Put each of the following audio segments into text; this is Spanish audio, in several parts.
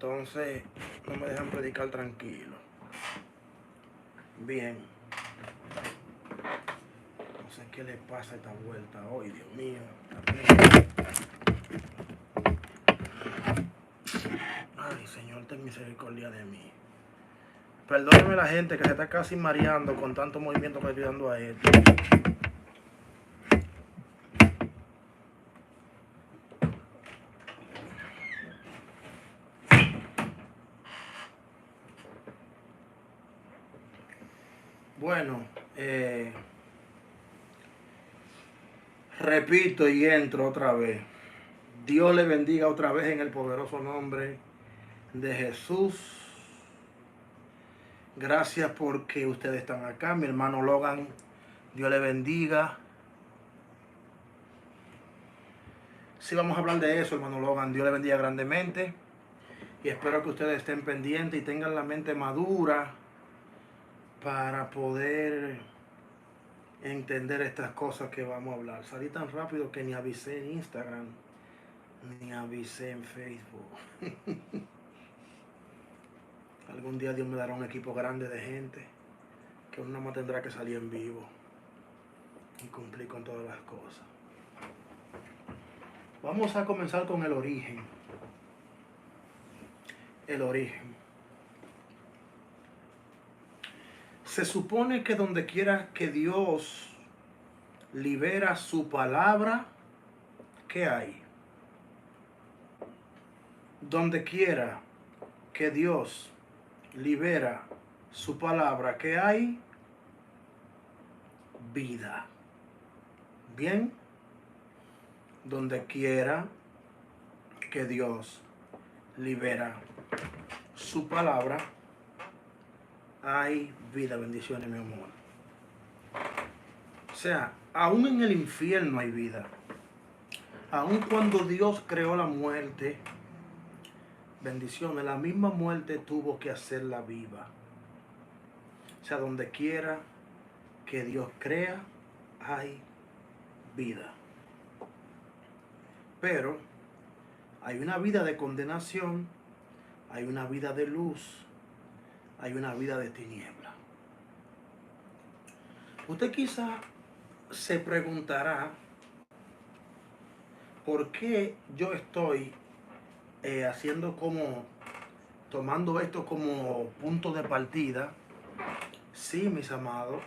entonces no me dejan predicar tranquilo. Bien. No sé qué le pasa a esta vuelta hoy, Dios mío. Ay, Señor, ten misericordia de mí. Perdóneme la gente que se está casi mareando con tanto movimiento que estoy dando a esto. Bueno, repito y entro otra vez. Dios le bendiga otra vez en el poderoso nombre de Jesús. Gracias porque ustedes están acá. Mi hermano Logan, Dios le bendiga. Sí, vamos a hablar de eso, hermano Logan. Dios le bendiga grandemente. Y espero que ustedes estén pendientes y tengan la mente madura para poder entender estas cosas que vamos a hablar. Salí tan rápido que ni avisé en Instagram, ni avisé en Facebook. Algún día Dios me dará un equipo grande de gente que uno más tendrá que salir en vivo y cumplir con todas las cosas. Vamos a comenzar con el origen. El origen. Se supone que donde quiera que Dios libera su palabra, ¿qué hay? Donde quiera que Dios libera su palabra, ¿qué hay? Vida. Bien. Donde quiera que Dios libera su palabra, hay vida. Bendiciones, mi amor. O sea, aún en el infierno hay vida. Aún cuando Dios creó la muerte, bendiciones, la misma muerte tuvo que hacerla viva. O sea, donde quiera que Dios crea, hay vida. Pero hay una vida de condenación, hay una vida de luz, hay una vida de tiniebla. Usted quizá se preguntará por qué yo estoy tomando esto como punto de partida. Sí, mis amados,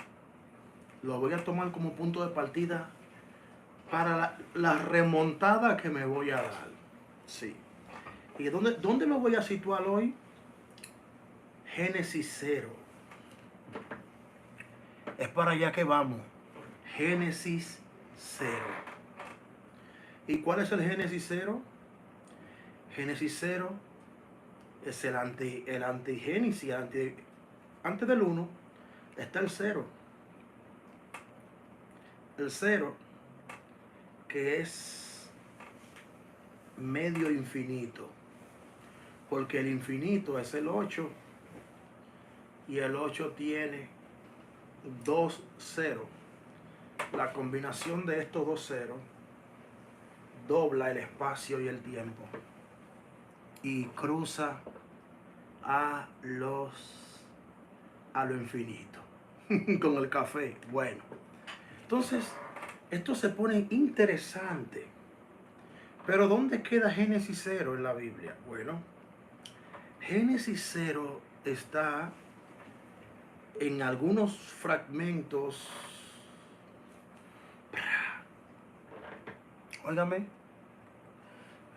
lo voy a tomar como punto de partida para la remontada que me voy a dar. Sí. ¿Y dónde me voy a situar hoy? Génesis 0. Es para allá que vamos. Génesis 0. ¿Y cuál es el Génesis 0? Génesis 0 es el antigénesis. Antes del 1 está el 0. El 0, que es medio infinito. Porque el infinito es el 8. Y el 8 tiene 2 ceros. La combinación de estos 2 ceros dobla el espacio y el tiempo y cruza a lo infinito con el café. Bueno, entonces esto se pone interesante. Pero ¿dónde queda Génesis 0 en la Biblia? Bueno, Génesis 0 está en algunos fragmentos. Óigame,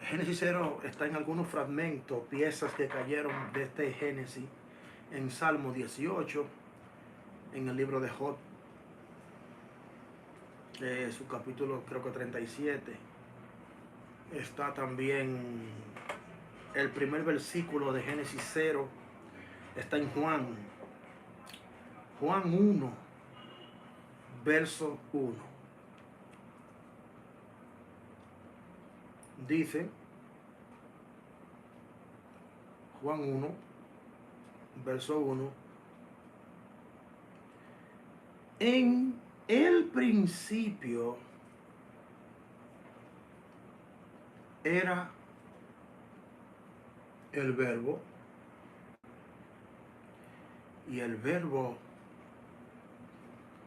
Génesis 0 está en algunos fragmentos, piezas que cayeron de este Génesis, en Salmo 18, en el libro de Job, su capítulo creo que 37. Está también el primer versículo de Génesis 0, está en Juan 1, verso 1. Dice, Juan 1, verso 1, en el principio era el verbo, y el verbo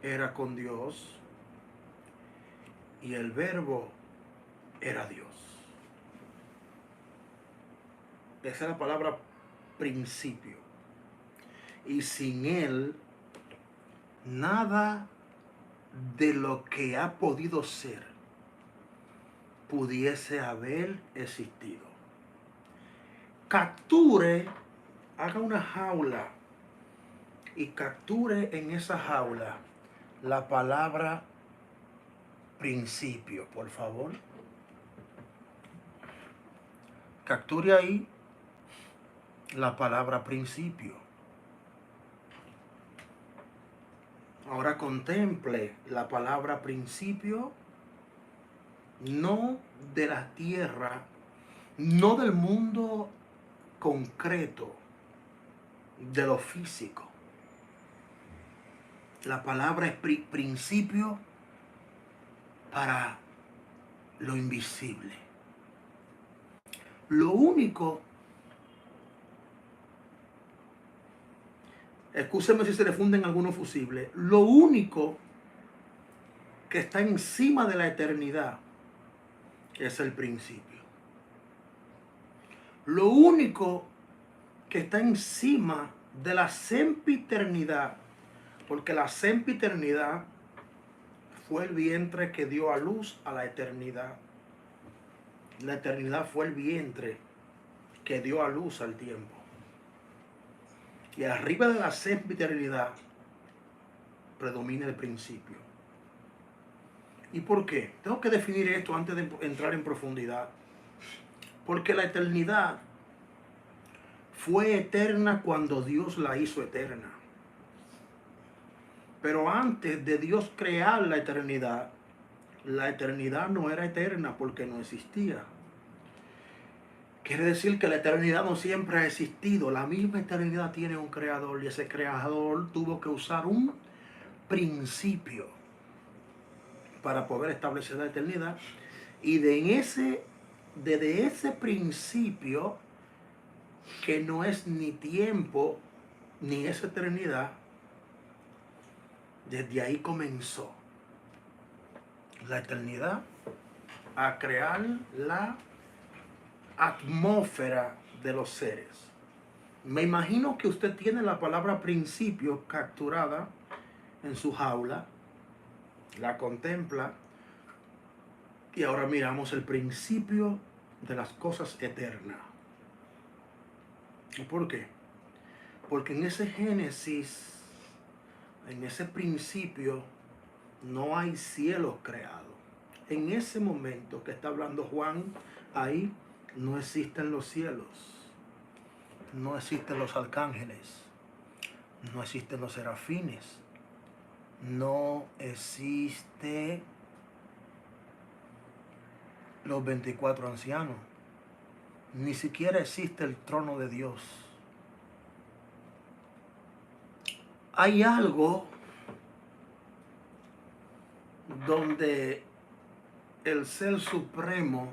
era con Dios, y el verbo era Dios. Esa es la palabra principio. Y sin él, nada de lo que ha podido ser pudiese haber existido. Capture, haga una jaula y capture en esa jaula la palabra principio, por favor. Capture ahí la palabra principio. Ahora contemple la palabra principio, no de la tierra, no del mundo concreto, de lo físico. La palabra es principio para lo invisible. Lo único, excúsenme si se le funden algunos fusibles, lo único que está encima de la eternidad es el principio. Lo único que está encima de la sempiternidad, porque la sempiternidad fue el vientre que dio a luz a la eternidad. La eternidad fue el vientre que dio a luz al tiempo. Y arriba de la sempiternidad predomina el principio. ¿Y por qué? Tengo que definir esto antes de entrar en profundidad. Porque la eternidad fue eterna cuando Dios la hizo eterna. Pero antes de Dios crear la eternidad no era eterna porque no existía. Quiere decir que la eternidad no siempre ha existido. La misma eternidad tiene un creador y ese creador tuvo que usar un principio para poder establecer la eternidad. Y desde ese principio, que no es ni tiempo ni es eternidad, desde ahí comenzó la eternidad a crear la atmósfera de los seres. Me imagino que usted tiene la palabra principio capturada en su jaula, la contempla y ahora miramos el principio de las cosas eternas. ¿Y por qué? Porque en ese Génesis, en ese principio, no hay cielos creados. En ese momento que está hablando Juan, ahí no existen los cielos, no existen los arcángeles, no existen los serafines, no existe los 24 ancianos, ni siquiera existe el trono de Dios. Hay algo donde el Ser Supremo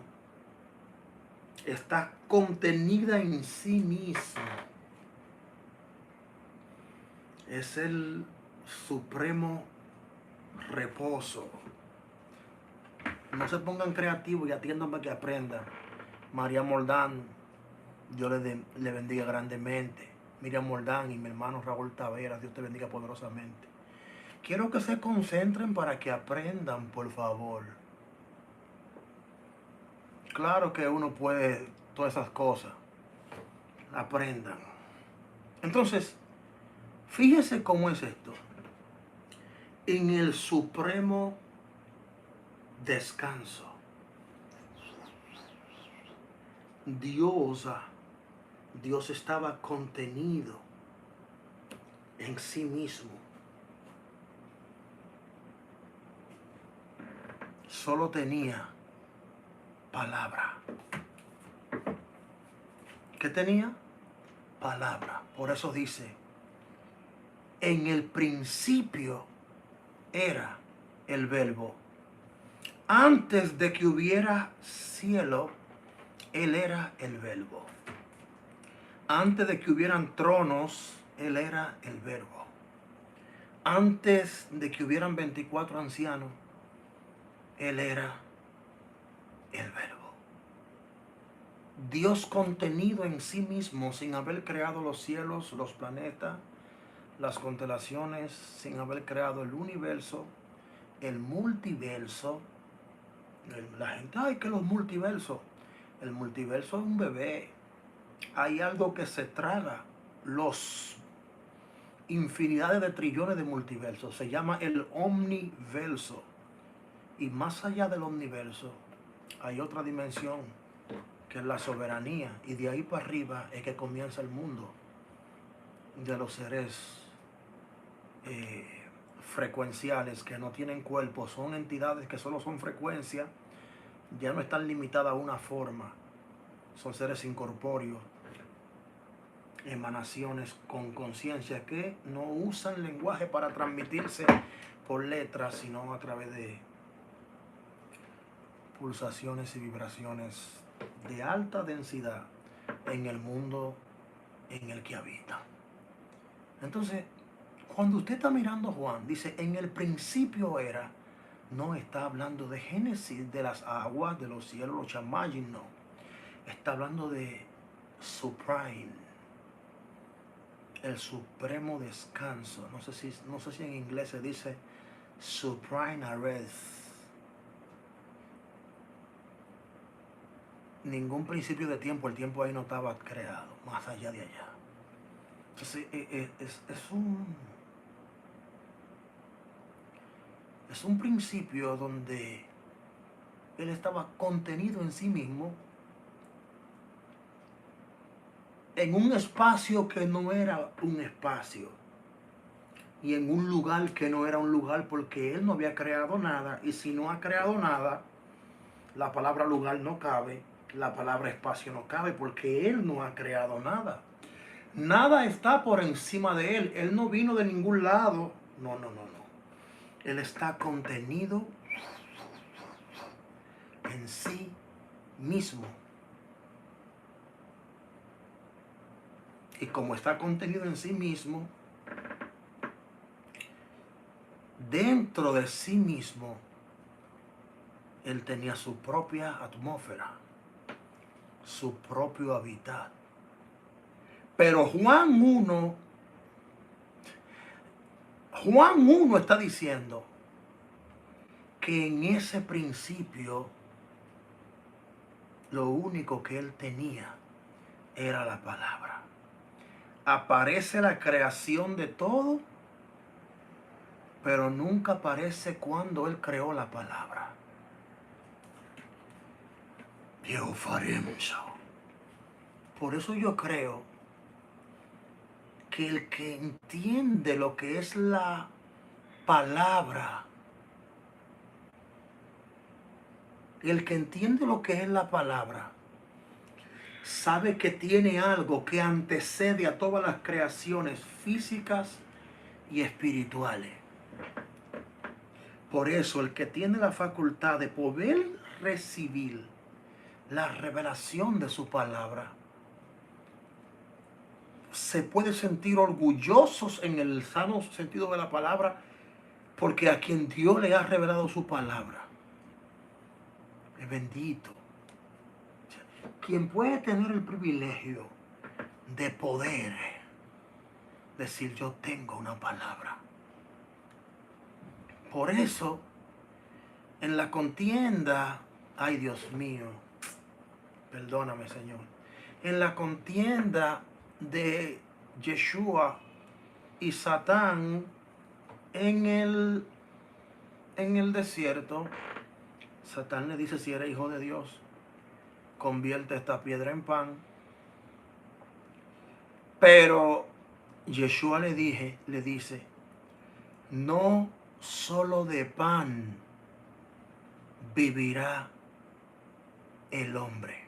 está contenida en sí mismo. Es el supremo reposo. No se pongan creativos y atiéndanme que aprendan. María Moldán, Dios le bendiga grandemente. Miriam Moldán y mi hermano Raúl Taveras, Dios te bendiga poderosamente. Quiero que se concentren para que aprendan, por favor. Claro que uno puede todas esas cosas. Aprendan. Entonces, fíjese cómo es esto. En el supremo descanso, Dios estaba contenido en sí mismo. Solo tenía palabra. ¿Qué tenía? Palabra. Por eso dice, en el principio era el verbo. Antes de que hubiera cielo, Él era el verbo. Antes de que hubieran tronos, Él era el Verbo. Antes de que hubieran 24 ancianos, Él era el Verbo. Dios contenido en sí mismo, sin haber creado los cielos, los planetas, las constelaciones, sin haber creado el universo, el multiverso. La gente, ay, que los multiversos. El multiverso es un bebé. Hay algo que se traga los infinidades de trillones de multiversos. Se llama el omniverso. Y más allá del omniverso, hay otra dimensión, que es la soberanía. Y de ahí para arriba es que comienza el mundo de los seres frecuenciales que no tienen cuerpo. Son entidades que solo son frecuencia. Ya no están limitadas a una forma. Son seres incorpóreos, emanaciones con conciencia que no usan lenguaje para transmitirse por letras, sino a través de pulsaciones y vibraciones de alta densidad en el mundo en el que habita. Entonces, cuando usted está mirando a Juan, dice, en el principio era, no está hablando de Génesis, de las aguas, de los cielos, los chamayim, no. Está hablando de Supreme, el supremo descanso. No sé si en inglés se dice Supreme Arrest. Ningún principio de tiempo, el tiempo ahí no estaba creado, más allá de allá. Entonces, es un principio donde él estaba contenido en sí mismo, en un espacio que no era un espacio, y en un lugar que no era un lugar, porque él no había creado nada, y si no ha creado nada, la palabra lugar no cabe, la palabra espacio no cabe, porque él no ha creado nada. Nada está por encima de él. Él no vino de ningún lado. No. Él está contenido en sí mismo. Y como está contenido en sí mismo, dentro de sí mismo, él tenía su propia atmósfera, su propio hábitat. Pero Juan 1 está diciendo que en ese principio lo único que él tenía era la palabra. Aparece la creación de todo, pero nunca aparece cuando él creó la palabra. Por eso yo creo que el que entiende lo que es la palabra, el que entiende lo que es la palabra, sabe que tiene algo que antecede a todas las creaciones físicas y espirituales. Por eso el que tiene la facultad de poder recibir la revelación de su palabra, se puede sentir orgullosos en el sano sentido de la palabra, porque a quien Dios le ha revelado su palabra es bendito. Quien puede tener el privilegio de poder decir, yo tengo una palabra. Por eso, en la contienda, ay Dios mío, perdóname Señor, en la contienda de Yeshua y Satán en el desierto, Satán le dice, si eres hijo de Dios, convierte esta piedra en pan. Pero Yeshua le dice, no solo de pan vivirá el hombre,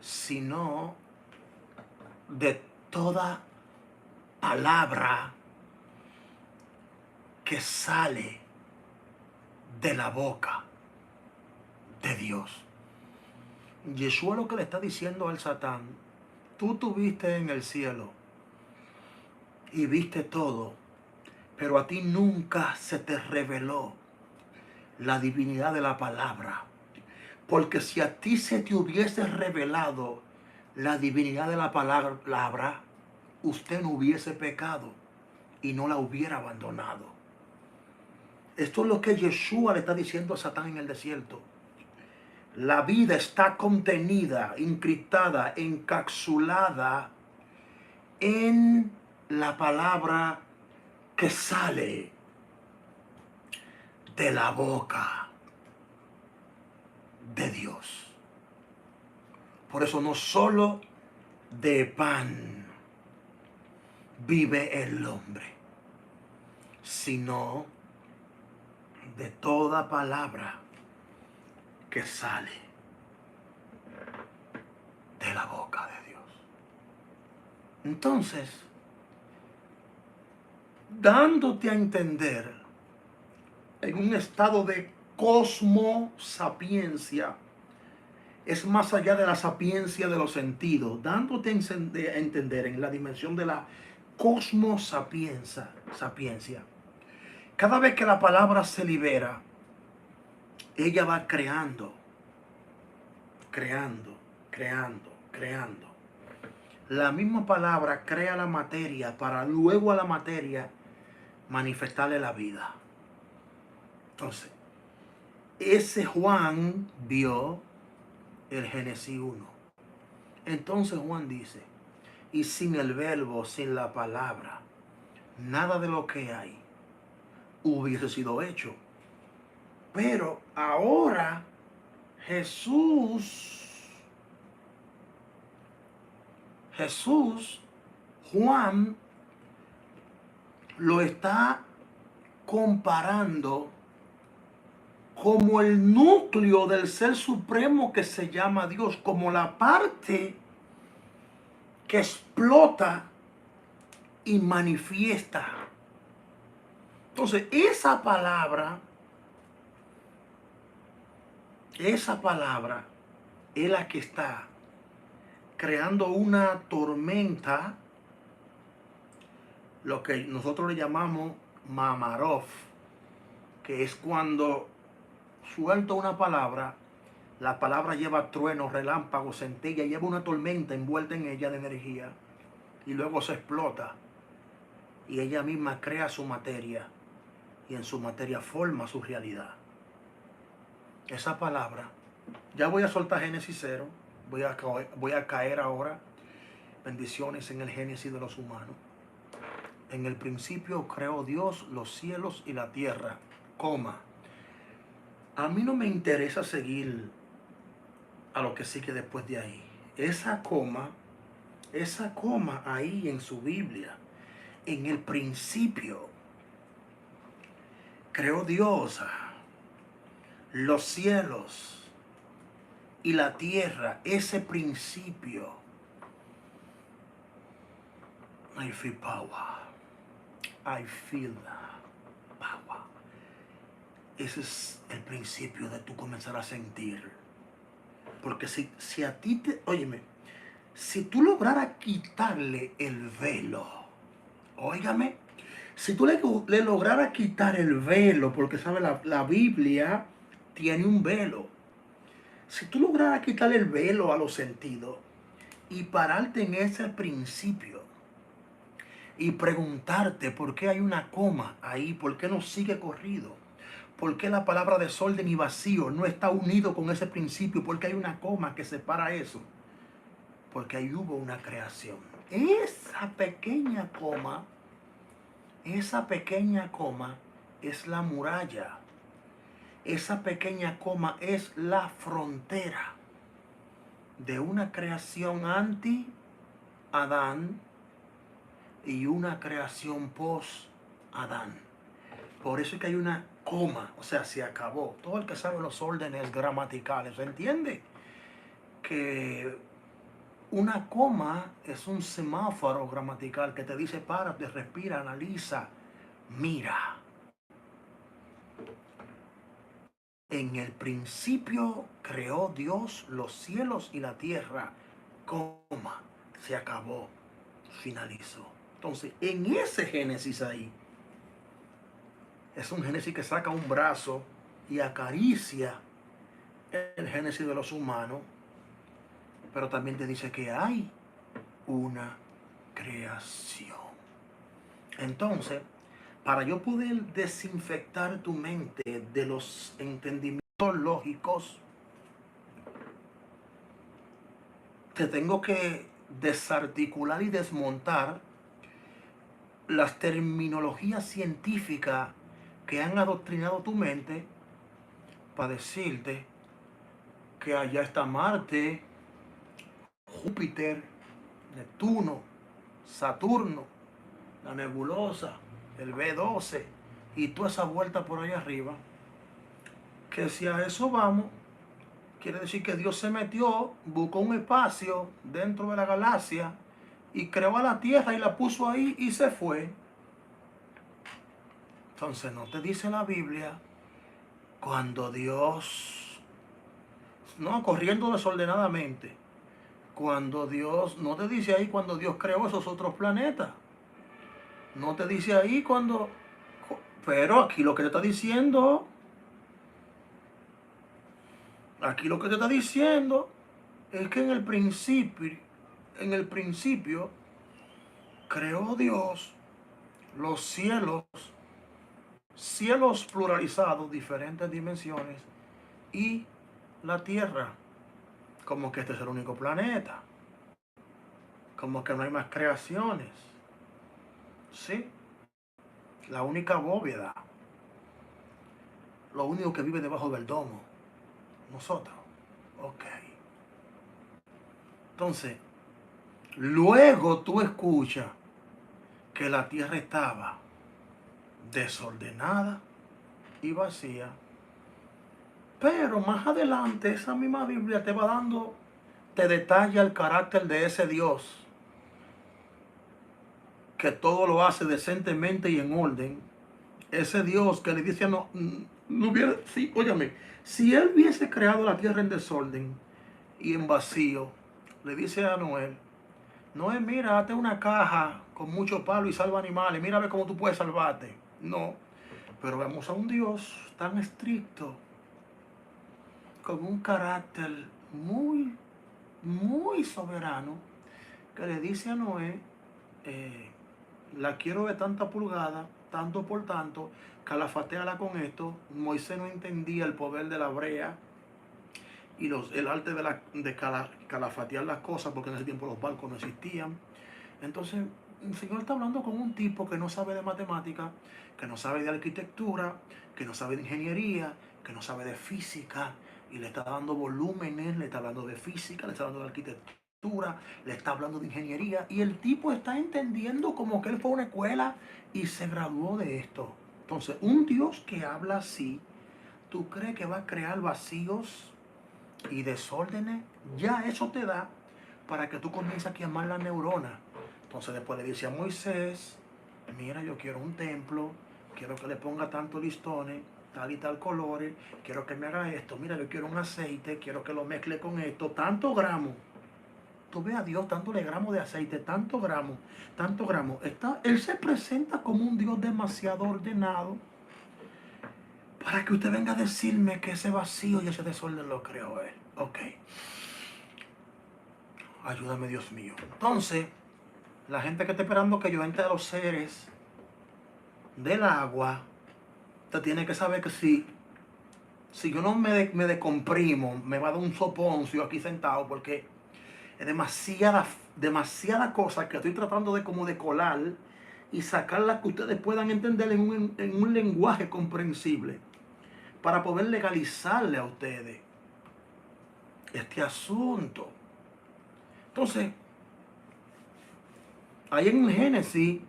sino de toda palabra que sale de la boca de Dios. Yeshua lo que le está diciendo al Satán Tú estuviste en el cielo y viste todo, pero a ti nunca se te reveló la divinidad de la palabra. Porque si a ti se te hubiese revelado la divinidad de la palabra, usted no hubiese pecado y no la hubiera abandonado. Esto es lo que Yeshua le está diciendo a Satán en el desierto. La vida está contenida, encriptada, encapsulada en la palabra que sale de la boca de Dios. Por eso no solo de pan vive el hombre, sino de toda palabra que sale de la boca de Dios. Entonces, dándote a entender en un estado de cosmosapiencia, es más allá de la sapiencia de los sentidos, dándote a entender en la dimensión de la cosmosapiencia. Cada vez que la palabra se libera, ella va creando, creando, creando, creando. La misma palabra crea la materia para luego a la materia manifestarle la vida. Entonces, ese Juan vio el Génesis 1. Entonces Juan dice, y sin el verbo, sin la palabra, nada de lo que hay hubiese sido hecho. Pero ahora Juan lo está comparando como el núcleo del ser supremo que se llama Dios, como la parte que explota y manifiesta. Entonces, esa palabra es la que está creando una tormenta, lo que nosotros le llamamos Mamarov, que es cuando suelto una palabra, la palabra lleva truenos, relámpagos, centellas, lleva una tormenta envuelta en ella de energía y luego se explota y ella misma crea su materia y en su materia forma su realidad. Esa palabra, ya voy a soltar Génesis 0, voy a caer ahora, bendiciones en el Génesis de los humanos. En el principio creó Dios los cielos y la tierra, coma. A mí no me interesa seguir a lo que sigue después de ahí. Esa coma ahí en su Biblia, en el principio creó Dios los cielos y la tierra. Ese principio, I feel power. I feel power. Ese es el principio de tú comenzar a sentir. Porque si a ti óyeme, si tú lograras quitarle el velo, óigame, si tú le lograras quitar el velo, porque sabe, la Biblia tiene un velo. Si tú lograras quitarle el velo a los sentidos y pararte en ese principio y preguntarte por qué hay una coma ahí, por qué no sigue corrido, por qué la palabra desorden y vacío no está unido con ese principio, por qué hay una coma que separa eso, porque ahí hubo una creación. Esa pequeña coma es la muralla. Esa pequeña coma es la frontera de una creación anti-Adán y una creación post-Adán. Por eso es que hay una coma, o sea, se acabó. Todo el que sabe los órdenes gramaticales entiende que una coma es un semáforo gramatical que te dice párate, respira, analiza, mira. En el principio creó Dios los cielos y la tierra, coma. se acabó, finalizó. Entonces, en ese Génesis ahí, es un Génesis que saca un brazo y acaricia el Génesis de los humanos, pero también te dice que hay una creación. Entonces, para yo poder desinfectar tu mente de los entendimientos lógicos, te tengo que desarticular y desmontar las terminologías científicas que han adoctrinado tu mente para decirte que allá está Marte, Júpiter, Neptuno, Saturno, la nebulosa, el B12 y toda esa vuelta por allá arriba. Que si a eso vamos, quiere decir que Dios se metió, buscó un espacio dentro de la galaxia y creó a la Tierra y la puso ahí y se fue. Entonces no te dice la Biblia cuando Dios, no corriendo desordenadamente, cuando Dios, no te dice ahí cuando Dios creó esos otros planetas. No te dice ahí cuando, pero aquí lo que te está diciendo, aquí lo que te está diciendo es que en el principio creó Dios los cielos pluralizados, diferentes dimensiones, y la Tierra, como que este es el único planeta, como que no hay más creaciones, ¿sí? La única bóveda, lo único que vive debajo del domo, nosotros. Ok. Entonces, luego tú escuchas que la Tierra estaba desordenada y vacía. Pero más adelante esa misma Biblia te va dando, te detalla el carácter de ese Dios que todo lo hace decentemente y en orden. Ese Dios que le dice no, no hubiera, sí, óyame, si él hubiese creado la tierra en desorden y en vacío, le dice a Noé, Noé, mira, hazte una caja con mucho palo y salva animales, mira a ver cómo tú puedes salvarte. No, pero vemos a un Dios tan estricto, con un carácter muy, muy soberano, que le dice a Noé, eh, la quiero de tanta pulgada, tanto por tanto, calafateala con esto. Moisés no entendía el poder de la brea y el arte de calafatear las cosas, porque en ese tiempo los barcos no existían. Entonces, el Señor está hablando con un tipo que no sabe de matemática, que no sabe de arquitectura, que no sabe de ingeniería, que no sabe de física, y le está dando volúmenes, le está hablando de física, le está hablando de arquitectura, le está hablando de ingeniería, y el tipo está entendiendo como que él fue a una escuela y se graduó de esto. Entonces, un Dios que habla así, ¿tú crees que va a crear vacíos y desórdenes? Ya eso te da para que tú comiences a quemar las neuronas. Entonces después le dice a Moisés, mira, yo quiero un templo, quiero que le ponga tantos listones, tal y tal colores, quiero que me haga esto, mira, yo quiero un aceite, quiero que lo mezcle con esto, tantos gramos. Tú ves a Dios dándole gramos de aceite, tantos gramos, tantos gramos. Él se presenta como un Dios demasiado ordenado para que usted venga a decirme que ese vacío y ese desorden lo creó él. Ok. Ayúdame, Dios mío. Entonces, la gente que está esperando que yo entre a los seres del agua, te tiene que saber que si yo no me decomprimo, me va a dar un soponcio aquí sentado, porque es demasiada cosa que estoy tratando de como de colar y sacarla que ustedes puedan entender en un lenguaje comprensible, para poder legalizarle a ustedes este asunto. Entonces, ahí en Génesis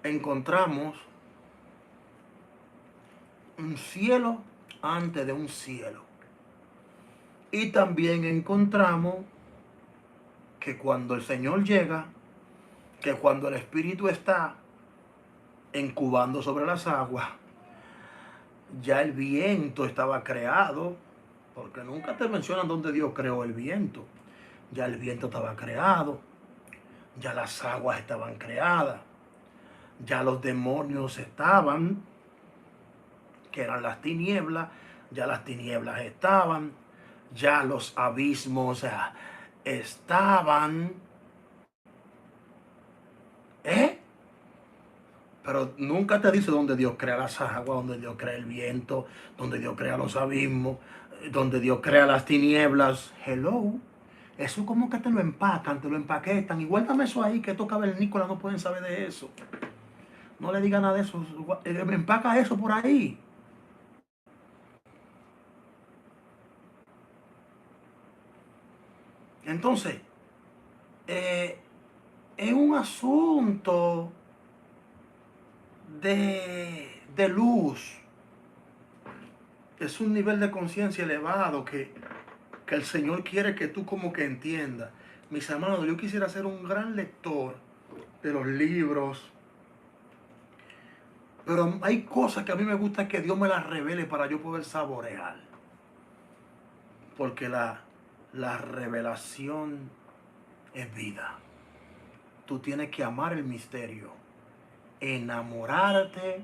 encontramos un cielo antes de un cielo. Y también encontramos que cuando el Señor llega, que cuando el Espíritu está incubando sobre las aguas, ya el viento estaba creado, porque nunca te mencionan dónde Dios creó el viento. Ya el viento estaba creado. Ya las aguas estaban creadas. Ya los demonios estaban, que eran las tinieblas. Ya las tinieblas estaban. Ya los abismos estaban. Pero nunca te dice dónde Dios crea las aguas, donde Dios crea el viento, donde Dios crea los abismos, donde Dios crea las tinieblas. Hello. Eso como que te lo empacan, te lo empaquetan. Y guárdame eso ahí, que estos cavernícolas no pueden saber de eso. No le digan nada de eso. Empaca eso por ahí. Entonces, es un asunto de luz. Es un nivel de conciencia elevado que el Señor quiere que tú como que entiendas. Mis amados, yo quisiera ser un gran lector de los libros, pero hay cosas que a mí me gusta que Dios me las revele para yo poder saborear. Porque la revelación es vida. Tú tienes que amar el misterio, enamorarte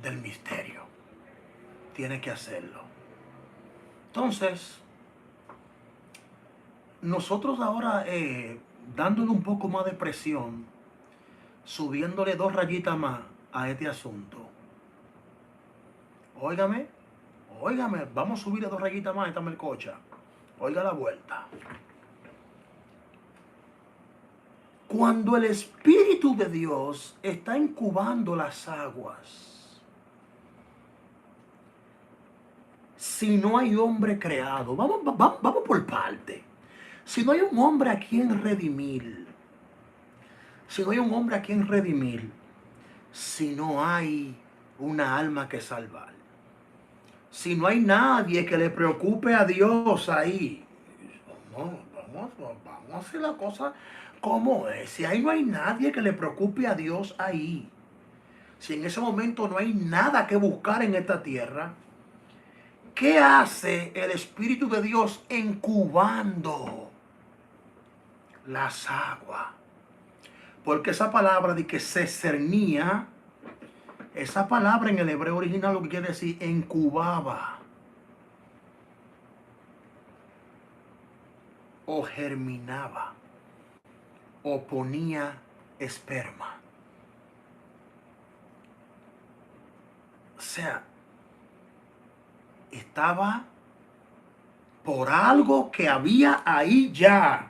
del misterio. Tienes que hacerlo. Entonces, nosotros ahora, dándole un poco más de presión, subiéndole 2 rayitas más a este asunto. Óigame, óigame, vamos a subirle 2 rayitas más a esta melcocha. Oiga la vuelta. Cuando el Espíritu de Dios está incubando las aguas, si no hay hombre creado, vamos por parte. Si no hay un hombre a quien redimir, si no hay un hombre a quien redimir, si no hay una alma que salvar, si no hay nadie que le preocupe a Dios ahí, vamos a hacer la cosa como es. Si ahí no hay nadie que le preocupe a Dios ahí, si en ese momento no hay nada que buscar en esta tierra, ¿qué hace el Espíritu de Dios incubando las aguas? Porque esa palabra de que se cernía, esa palabra en el hebreo original lo que quiere decir incubaba o germinaba o ponía esperma. O sea, estaba por algo que había ahí ya.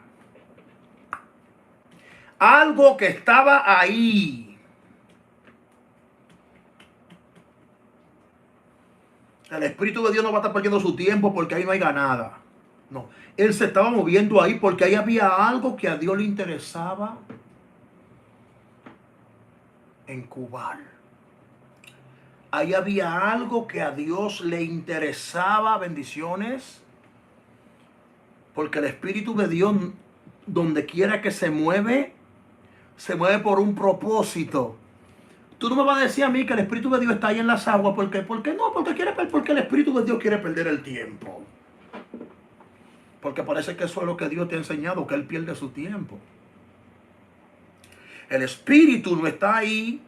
Algo que estaba ahí. El Espíritu de Dios no va a estar perdiendo su tiempo porque ahí no hay ganada. No, Él se estaba moviendo ahí porque ahí había algo que a Dios le interesaba incubar. Ahí había algo que a Dios le interesaba, bendiciones, porque el Espíritu de Dios, donde quiera que se mueve por un propósito. Tú no me vas a decir a mí que el Espíritu de Dios está ahí en las aguas, ¿por qué? ¿Por qué no? Porque el Espíritu de Dios quiere perder el tiempo. Porque parece que eso es lo que Dios te ha enseñado, que Él pierde su tiempo. El Espíritu no está ahí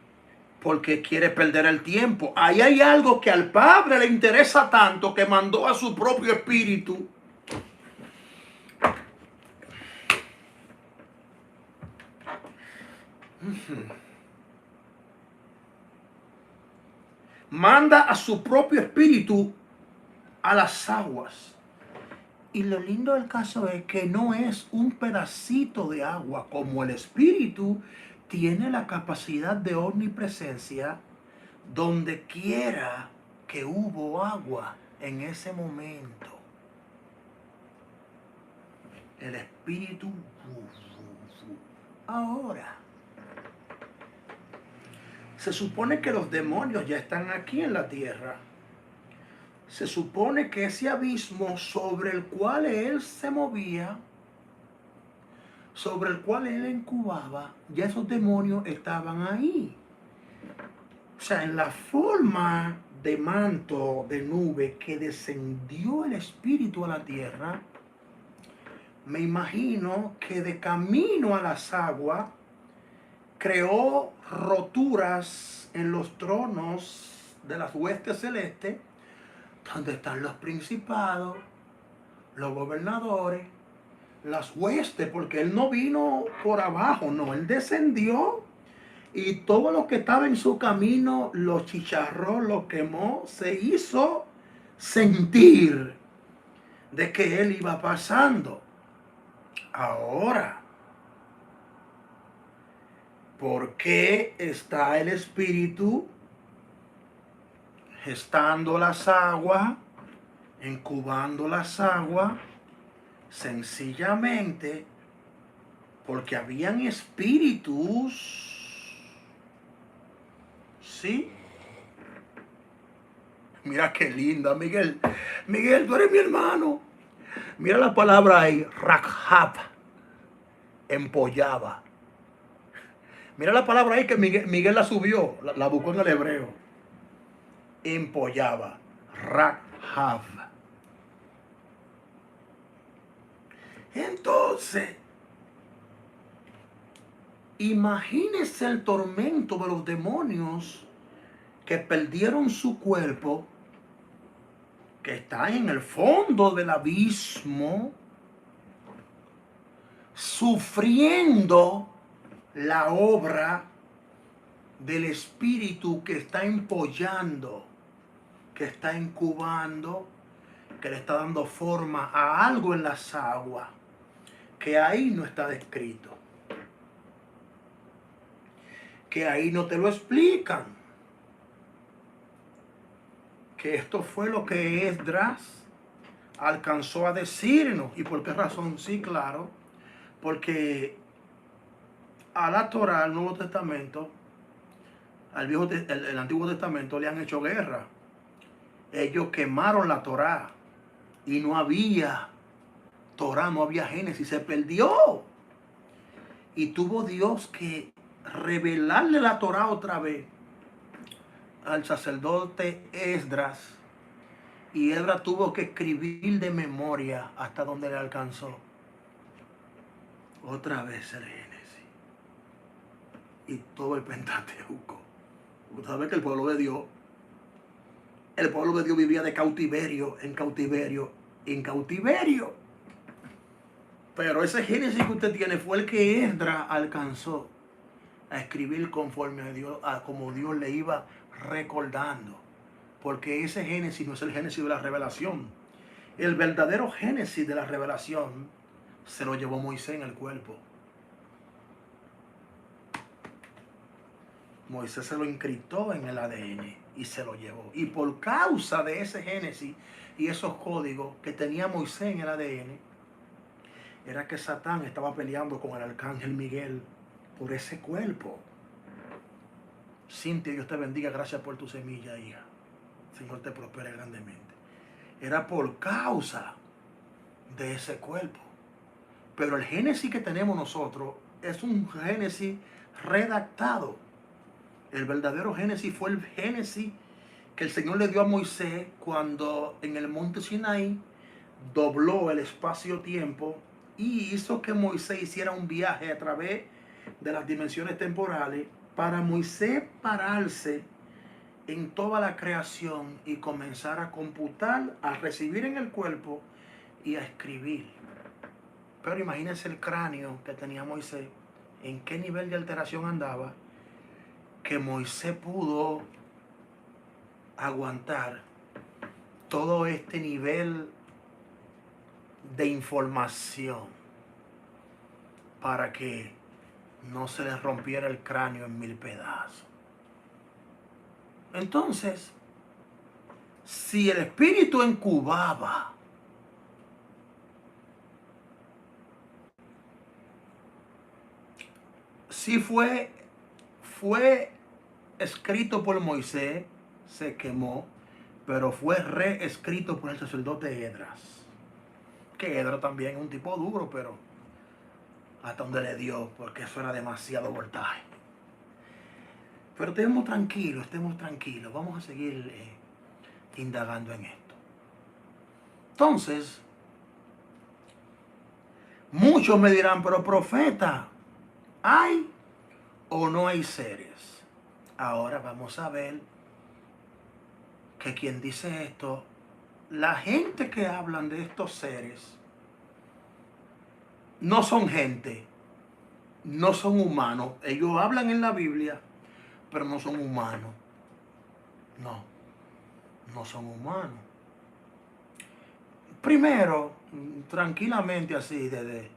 porque quiere perder el tiempo. Ahí hay algo que al Padre le interesa tanto que mandó a su propio Espíritu. Manda a su propio Espíritu a las aguas. Y lo lindo del caso es que no es un pedacito de agua, como el Espíritu tiene la capacidad de omnipresencia donde quiera que hubo agua en ese momento. El Espíritu. Ahora, se supone que los demonios ya están aquí en la tierra. Se supone que ese abismo sobre el cual él se movía, sobre el cual él incubaba, ya esos demonios estaban ahí. O sea, en la forma de manto, de nube que descendió el Espíritu a la tierra, me imagino que de camino a las aguas creó roturas en los tronos de las huestes celestes, donde están los principados, los gobernadores, las huestes, porque él no vino por abajo, no, él descendió y todo lo que estaba en su camino lo chicharró, lo quemó, se hizo sentir de que él iba pasando. Ahora, ¿por qué está el Espíritu gestando las aguas, incubando las aguas? Sencillamente porque habían espíritus, ¿sí? Mira qué linda, Miguel. Miguel, tú eres mi hermano. Mira la palabra ahí, rakhab, empollaba. Mira la palabra ahí que Miguel la subió, la buscó en el hebreo. Empollaba, rakhab. Entonces, imagínese el tormento de los demonios que perdieron su cuerpo, que están en el fondo del abismo, sufriendo la obra del Espíritu que está empollando, que está incubando, que le está dando forma a algo en las aguas, que ahí no está descrito, que ahí no te lo explican, que esto fue lo que Esdras alcanzó a decirnos. ¿Y por qué razón? Sí, claro, porque a la Torá, al Nuevo Testamento, el Antiguo Testamento le han hecho guerra. Ellos quemaron la Torá y no había Torá, no había Génesis, se perdió. Y tuvo Dios que revelarle la Torá otra vez al sacerdote Esdras. Y Esdras tuvo que escribir de memoria hasta donde le alcanzó. Otra vez el Génesis. Y todo el Pentateuco. Usted sabe que el pueblo de Dios vivía de cautiverio en cautiverio en cautiverio. Pero ese Génesis que usted tiene fue el que Esdras alcanzó a escribir conforme a Dios, a como Dios le iba recordando. Porque ese Génesis no es el Génesis de la revelación. El verdadero Génesis de la revelación se lo llevó Moisés en el cuerpo. Moisés se lo encriptó en el ADN y se lo llevó. Y por causa de ese Génesis y esos códigos que tenía Moisés en el ADN, era que Satán estaba peleando con el arcángel Miguel por ese cuerpo. Cintia, Dios te bendiga, gracias por tu semilla, hija. Señor te prospere grandemente. Era por causa de ese cuerpo. Pero el Génesis que tenemos nosotros es un Génesis redactado. El verdadero Génesis fue el Génesis que el Señor le dio a Moisés cuando en el monte Sinaí dobló el espacio-tiempo y hizo que Moisés hiciera un viaje a través de las dimensiones temporales para Moisés pararse en toda la creación y comenzar a computar, a recibir en el cuerpo y a escribir. Pero imagínense el cráneo que tenía Moisés, en qué nivel de alteración andaba, que Moisés pudo aguantar todo este nivel de información para que no se les rompiera el cráneo en 1000 pedazos. Entonces, si el espíritu incubaba si fue escrito por Moisés, se quemó, pero fue reescrito por el sacerdote Esdras. Que Esdras también es un tipo duro, pero hasta donde le dio, porque eso era demasiado voltaje. Pero estemos tranquilos, vamos a seguir indagando en esto. Entonces, Muchos me dirán, pero profeta, ¿hay o no hay seres? Ahora vamos a ver que quien dice esto, la gente que hablan de estos seres, no son gente, no son humanos. Ellos hablan en la Biblia, pero no son humanos. No, no son humanos. Primero, tranquilamente así, de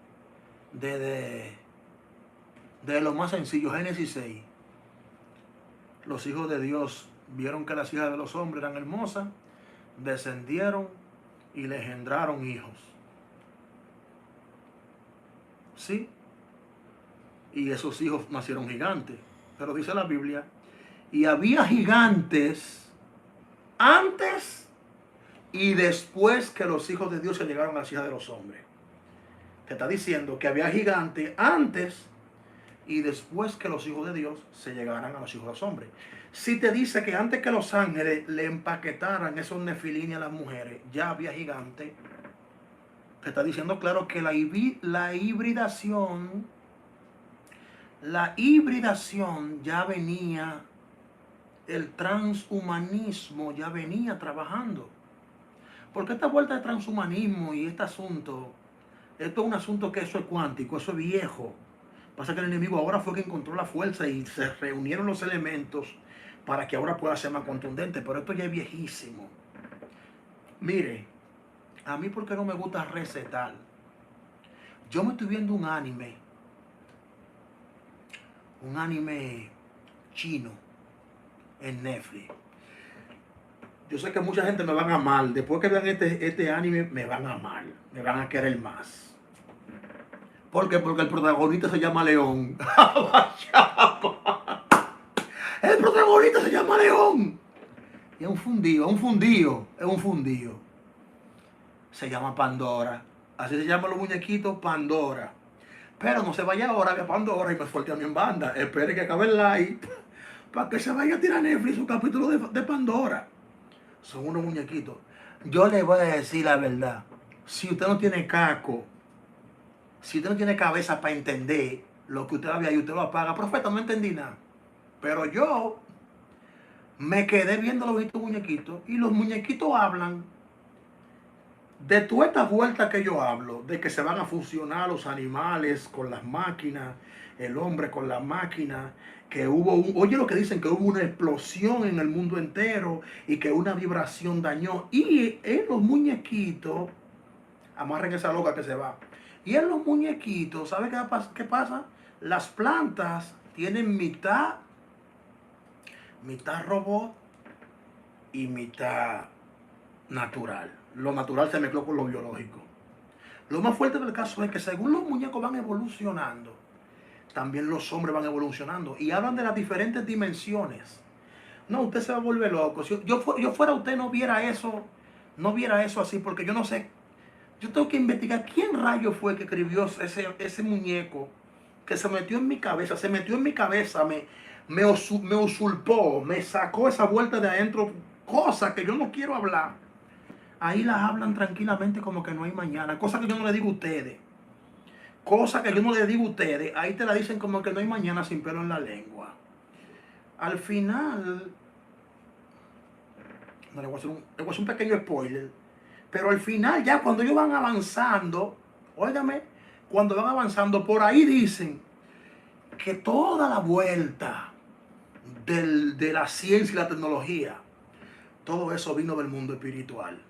lo más sencillo, Génesis 6. Los hijos de Dios vieron que las hijas de los hombres eran hermosas, descendieron y le engendraron hijos. ¿Sí? Y esos hijos nacieron gigantes. Pero dice la Biblia, y había gigantes antes y después que los hijos de Dios se llegaron a las hijas de los hombres. Te está diciendo que había gigantes antes y después que los hijos de Dios se llegaran a los hijos de los hombres. Si te dice que antes que los ángeles le empaquetaran esos nefilines a las mujeres, ya había gigantes, te está diciendo claro que la hibridación ya venía, el transhumanismo ya venía trabajando. Porque esta vuelta de transhumanismo y este asunto, esto es un asunto que eso es cuántico, eso es viejo. Pasa que el enemigo ahora fue que encontró la fuerza y se reunieron los elementos para que ahora pueda ser más contundente, pero esto ya es viejísimo. Mire, a mí porque no me gusta recetar. Yo me estoy viendo un anime chino en Netflix. Yo sé que mucha gente me van a amar. Después que vean este anime, me van a amar. Me van a querer más. ¿Por qué? Porque el protagonista se llama León. El protagonista se llama León. Y es un fundido. Se llama Pandora. Así se llaman los muñequitos, Pandora. Pero no se vaya ahora a Pandora y me suelte a mí en banda. Espere que acabe el live para que se vaya a tirar Netflix su capítulo de Pandora. Son unos muñequitos. Yo le voy a decir la verdad. Si usted no tiene caco, si usted no tiene cabeza para entender lo que usted había y usted lo apaga, profeta, no entendí nada. Pero yo me quedé viendo los muñequitos y los muñequitos hablan de todas estas vueltas que yo hablo, de que se van a fusionar los animales con las máquinas, el hombre con las máquinas, que oye lo que dicen, que hubo una explosión en el mundo entero y que una vibración dañó. Y en los muñequitos, amarren esa loca que se va. Y en los muñequitos, ¿sabe qué pasa? Las plantas tienen mitad robot y mitad natural. Lo natural se mezcló con lo biológico. Lo más fuerte del caso es que según los muñecos van evolucionando, también los hombres van evolucionando. Y hablan de las diferentes dimensiones. No, usted se va a volver loco. Si yo fuera usted, no viera eso así, porque yo no sé. Yo tengo que investigar quién rayo fue que escribió ese muñeco que se metió en mi cabeza. Me usurpó, me sacó esa vuelta de adentro, cosas que yo no quiero hablar. Ahí las hablan tranquilamente como que no hay mañana. Cosas que yo no le digo a ustedes. Ahí te la dicen como que no hay mañana sin pelo en la lengua. Al final, no le voy a hacer un pequeño spoiler. Pero al final, ya cuando ellos van avanzando, óigame, cuando van avanzando, por ahí dicen que toda la vuelta de la ciencia y la tecnología, todo eso vino del mundo espiritual.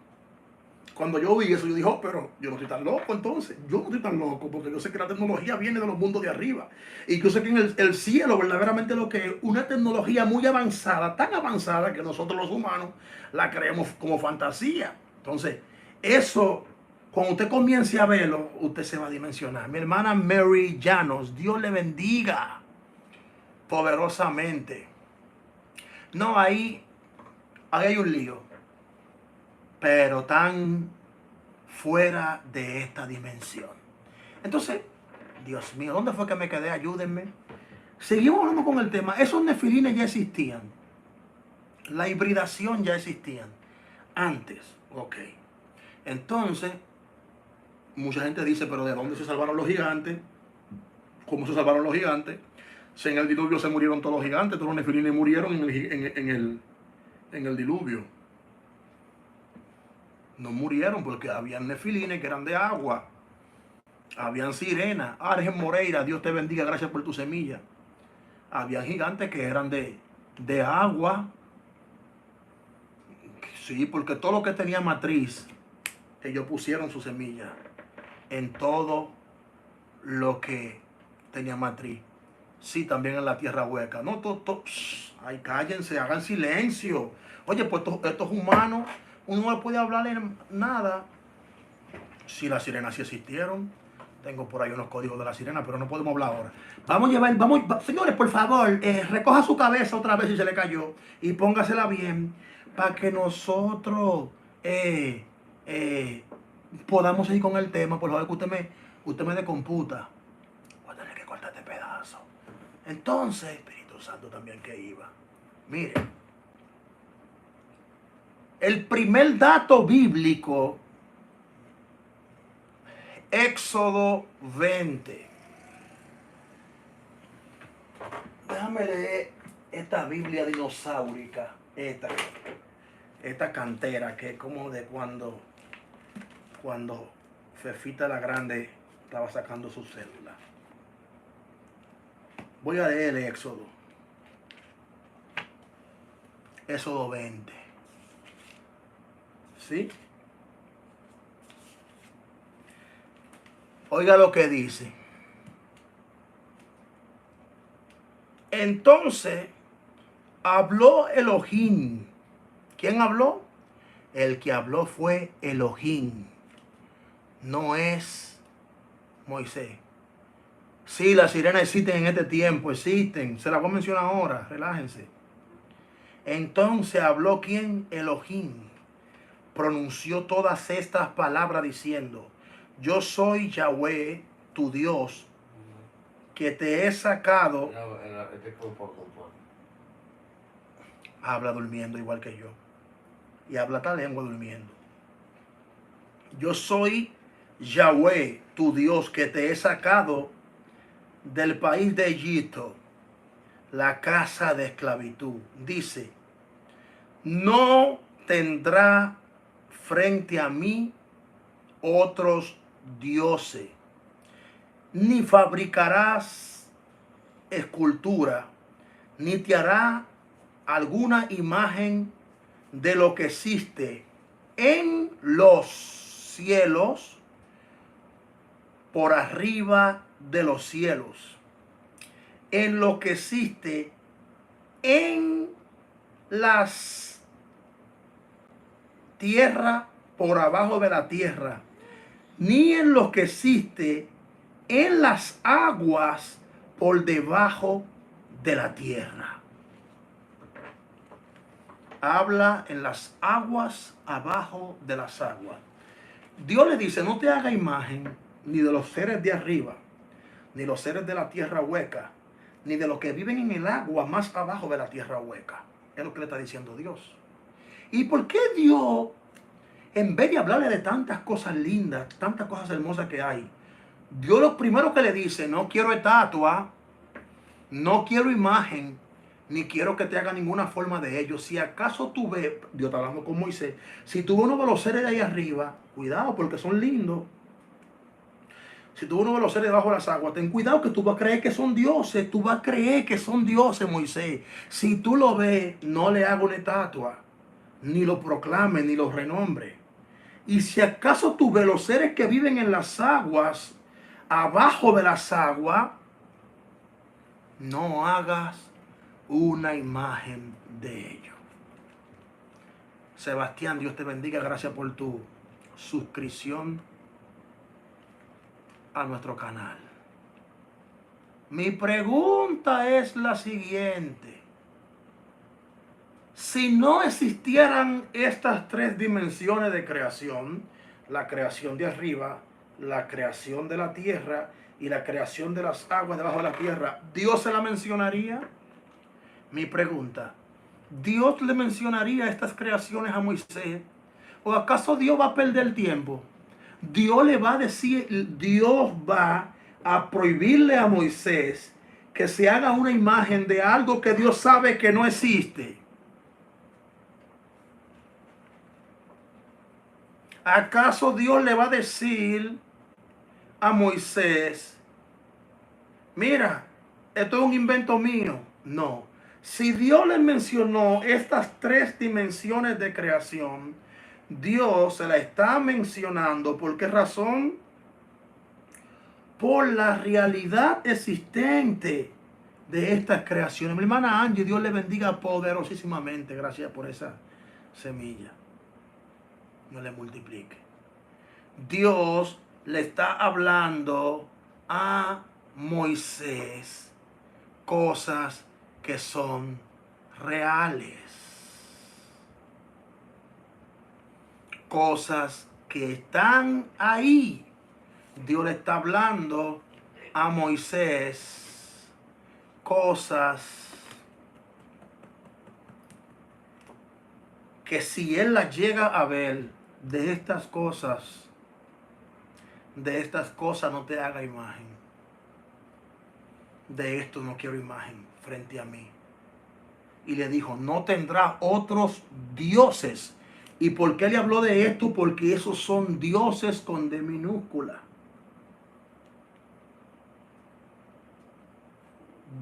Cuando yo vi eso, yo dije, pero yo no estoy tan loco entonces. Yo no estoy tan loco porque yo sé que la tecnología viene de los mundos de arriba. Y yo sé que en el cielo verdaderamente lo que es una tecnología muy avanzada, tan avanzada que nosotros los humanos la creemos como fantasía. Entonces, eso, cuando usted comience a verlo, usted se va a dimensionar. Mi hermana Mary Llanos, Dios le bendiga poderosamente. No, ahí hay un lío. Pero tan fuera de esta dimensión. Entonces, Dios mío, ¿dónde fue que me quedé? Ayúdenme. Seguimos hablando con el tema. Esos nefilines ya existían. La hibridación ya existía antes. Ok. Entonces, Mucha gente dice, pero ¿de dónde se salvaron los gigantes? ¿Cómo se salvaron los gigantes? Si en el diluvio se murieron todos los gigantes, todos los nefilines murieron en el diluvio. No murieron porque habían nefilines que eran de agua. Habían sirenas. Argen Moreira, Dios te bendiga, gracias por tu semilla. Habían gigantes que eran de agua. Sí, porque todo lo que tenía matriz, ellos pusieron su semilla en todo lo que tenía matriz. Sí, también en la tierra hueca. No, ay, cállense, hagan silencio. Oye, pues estos humanos, uno no le puede hablarle nada. Si las sirenas sí existieron. Tengo por ahí unos códigos de la sirena, pero no podemos hablar ahora. Señores, por favor, recoja su cabeza otra vez si se le cayó y póngasela bien para que nosotros podamos seguir con el tema. Por favor, que usted me decomputa. Voy a tener que cortar este pedazo. Entonces, Espíritu Santo también que iba. Mire, el primer dato bíblico, Éxodo 20. Déjame leer esta Biblia dinosaurica, esta cantera que es como de cuando Fefita la Grande estaba sacando su célula. Voy a leer el Éxodo. Éxodo 20. ¿Sí? Oiga lo que dice. Entonces habló Elohim. ¿Quién habló? El que habló fue Elohim. No es Moisés. Sí, las sirenas existen en este tiempo, existen. Se las voy a mencionar ahora, relájense. Entonces habló ¿quién? Elohim. Pronunció todas estas palabras diciendo: yo soy Yahweh, tu Dios, que te he sacado. Habla durmiendo igual que yo. Y habla esta lengua durmiendo. Yo soy Yahweh, tu Dios, que te he sacado del país de Egipto, la casa de esclavitud. Dice: no tendrá frente a mí otros dioses, ni fabricarás escultura, ni te hará alguna imagen de lo que existe en los cielos, por arriba de los cielos, en lo que existe en las tierra, por abajo de la tierra, ni en lo que existe en las aguas por debajo de la tierra. Habla en las aguas, abajo de las aguas. Dios le dice: no te haga imagen ni de los seres de arriba, ni los seres de la tierra hueca, ni de los que viven en el agua más abajo de la tierra hueca. Es lo que le está diciendo Dios. ¿Y por qué Dios, en vez de hablarle de tantas cosas lindas, tantas cosas hermosas que hay, Dios lo primero que le dice: no quiero estatua, no quiero imagen, ni quiero que te haga ninguna forma de ellos? Si acaso tú ves, Dios está hablando con Moisés, si tú ves uno de los seres de ahí arriba, cuidado porque son lindos. Si tú ves uno de los seres debajo de las aguas, ten cuidado que tú vas a creer que son dioses. Tú vas a creer que son dioses, Moisés. Si tú lo ves, no le hagas una estatua, ni lo proclame, ni lo renombre. Y si acaso tú ves los seres que viven en las aguas, abajo de las aguas, no hagas una imagen de ellos. Sebastián, Dios te bendiga. Gracias por tu suscripción a nuestro canal. Mi pregunta es la siguiente: si no existieran estas tres dimensiones de creación, la creación de arriba, la creación de la tierra y la creación de las aguas debajo de la tierra, ¿Dios se la mencionaría? Mi pregunta: ¿Dios le mencionaría estas creaciones a Moisés? ¿O acaso Dios va a perder el tiempo? Dios le va a decir, Dios va a prohibirle a Moisés que se haga una imagen de algo que Dios sabe que no existe. ¿Acaso Dios le va a decir a Moisés, mira, esto es un invento mío? No. Si Dios le mencionó estas tres dimensiones de creación, Dios se la está mencionando. ¿Por qué razón? Por la realidad existente de estas creaciones. Mi hermana Angie, Dios le bendiga poderosísimamente. Gracias por esa semilla. Dios le multiplique. Dios le está hablando a Moisés cosas que son reales. Cosas que están ahí. Dios le está hablando a Moisés cosas que si él las llega a ver, de estas cosas no te haga imagen. De esto no quiero imagen frente a mí. Y le dijo, no tendrás otros dioses. ¿Y por qué le habló de esto? Porque esos son dioses con D minúscula.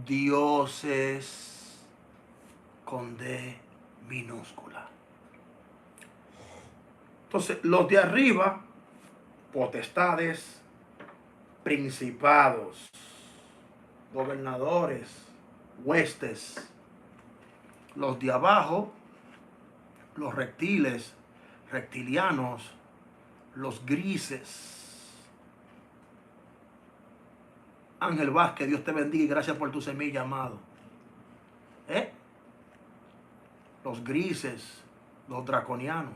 Dioses con D minúscula. Entonces, los de arriba, potestades, principados, gobernadores, huestes. Los de abajo, los reptiles, reptilianos, los grises. Ángel Vázquez, Dios te bendiga y gracias por tu semilla, amado. Los grises, los draconianos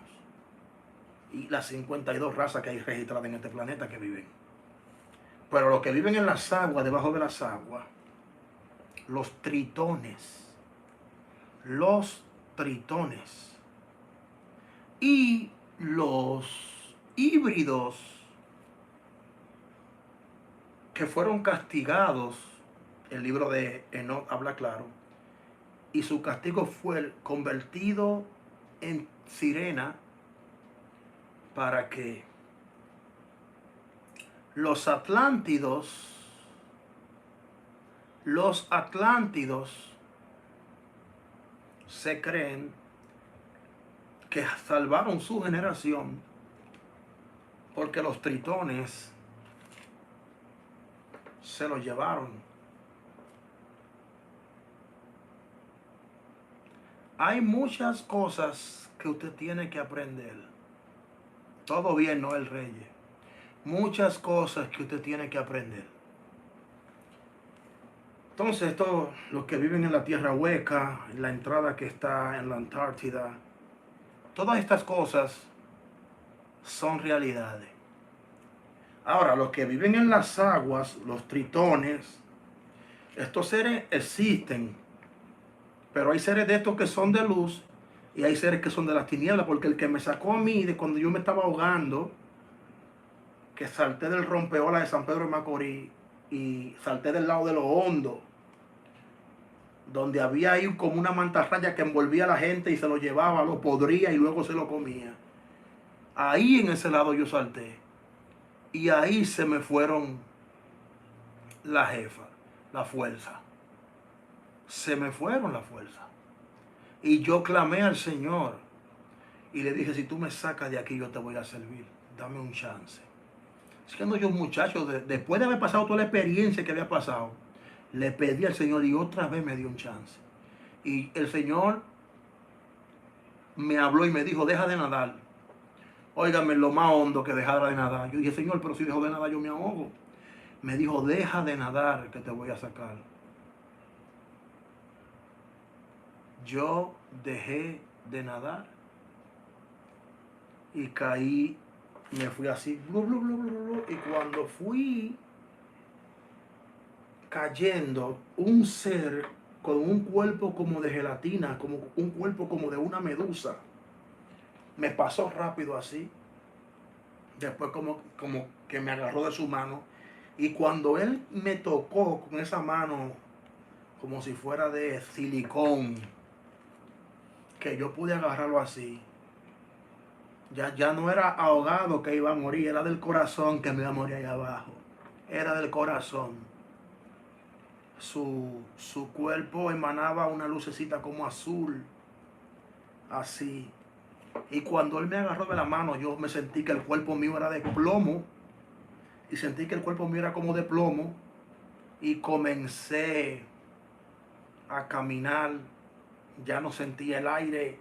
y las 52 razas que hay registradas en este planeta que viven. Pero los que viven en las aguas, debajo de las aguas, los tritones y los híbridos que fueron castigados. El libro de Enoch habla claro, y su castigo fue convertido en sirena para que los atlántidos se creen que salvaron su generación porque los tritones se los llevaron. Hay muchas cosas que usted tiene que aprender. Todo bien, no el rey. Muchas cosas que usted tiene que aprender. Entonces, todos los que viven en la tierra hueca, en la entrada que está en la Antártida, todas estas cosas son realidades. Ahora, los que viven en las aguas, los tritones, estos seres existen, pero hay seres de estos que son de luz y hay seres que son de las tinieblas, porque el que me sacó a mí de cuando yo me estaba ahogando, que salté del rompeolas de San Pedro de Macorís y salté del lado de lo hondo, donde había ahí como una mantarraya que envolvía a la gente y se lo llevaba, lo podría y luego se lo comía. Ahí en ese lado yo salté. Y ahí se me fueron la jefa, la fuerza. Se me fueron la fuerza. Y yo clamé al Señor. Y le dije, si tú me sacas de aquí, yo te voy a servir. Dame un chance. Siendo yo un muchacho, después de haber pasado toda la experiencia que había pasado, le pedí al Señor y otra vez me dio un chance. Y el Señor me habló y me dijo, deja de nadar. Óigame, lo más hondo que dejara de nadar. Yo dije, Señor, pero si dejo de nadar yo me ahogo. Me dijo, deja de nadar que te voy a sacar. Yo dejé de nadar y caí, me fui así, blu, blu, blu, blu, blu, y cuando fui cayendo, un ser con un cuerpo como de gelatina, como un cuerpo como de una medusa, me pasó rápido así, Después como que me agarró de su mano. Y cuando él me tocó con esa mano como si fuera de silicón, que yo pude agarrarlo así, ya no era ahogado que iba a morir, era del corazón que me iba a morir ahí abajo. Era del corazón. Su cuerpo emanaba una lucecita como azul, así. Y cuando él me agarró de la mano, yo me sentí que el cuerpo mío era de plomo. Y sentí que el cuerpo mío era como de plomo. Y comencé a caminar. Ya no sentía el aire.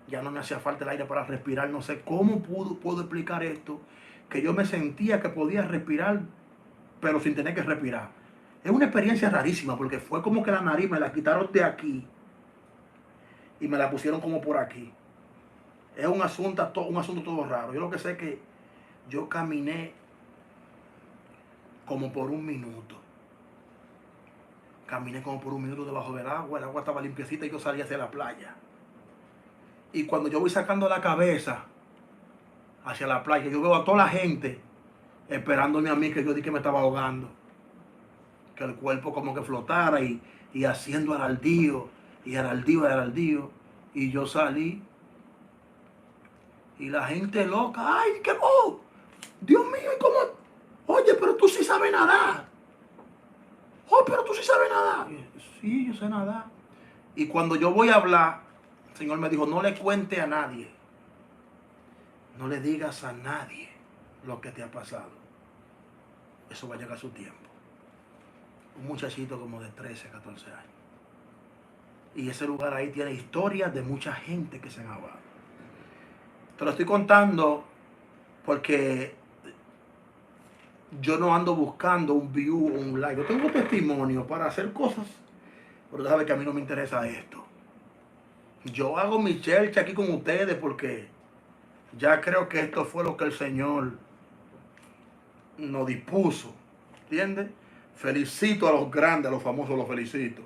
Ya no me hacía falta el aire para respirar. No sé cómo puedo explicar esto. Que yo me sentía que podía respirar, pero sin tener que respirar. Es una experiencia rarísima porque fue como que la nariz me la quitaron de aquí y me la pusieron como por aquí. Es un asunto todo raro. Yo lo que sé es que yo caminé como por un minuto. Caminé como por un minuto debajo del agua. El agua estaba limpiecita y yo salí hacia la playa. Y cuando yo voy sacando la cabeza hacia la playa, yo veo a toda la gente esperándome a mí, que yo dije que me estaba ahogando. Que el cuerpo como que flotara y haciendo araldío y araldío y araldío. Y yo salí y la gente loca, ¡ay, qué oh! Dios mío, ¿y cómo? Oye, pero tú sí sabes nadar. Oh, pero tú sí sabes nadar. Sí, yo sé nadar. Y cuando yo voy a hablar, el Señor me dijo, no le cuente a nadie. No le digas a nadie lo que te ha pasado. Eso va a llegar a su tiempo. Un muchachito como de 13, 14 años. Y ese lugar ahí tiene historias de mucha gente que se han ahogado. Te lo estoy contando porque yo no ando buscando un view o un like. Yo tengo testimonio para hacer cosas, pero tú sabes que a mí no me interesa esto. Yo hago mi church aquí con ustedes porque ya creo que esto fue lo que el Señor nos dispuso. ¿Entiendes? Felicito a los grandes, a los famosos los felicito.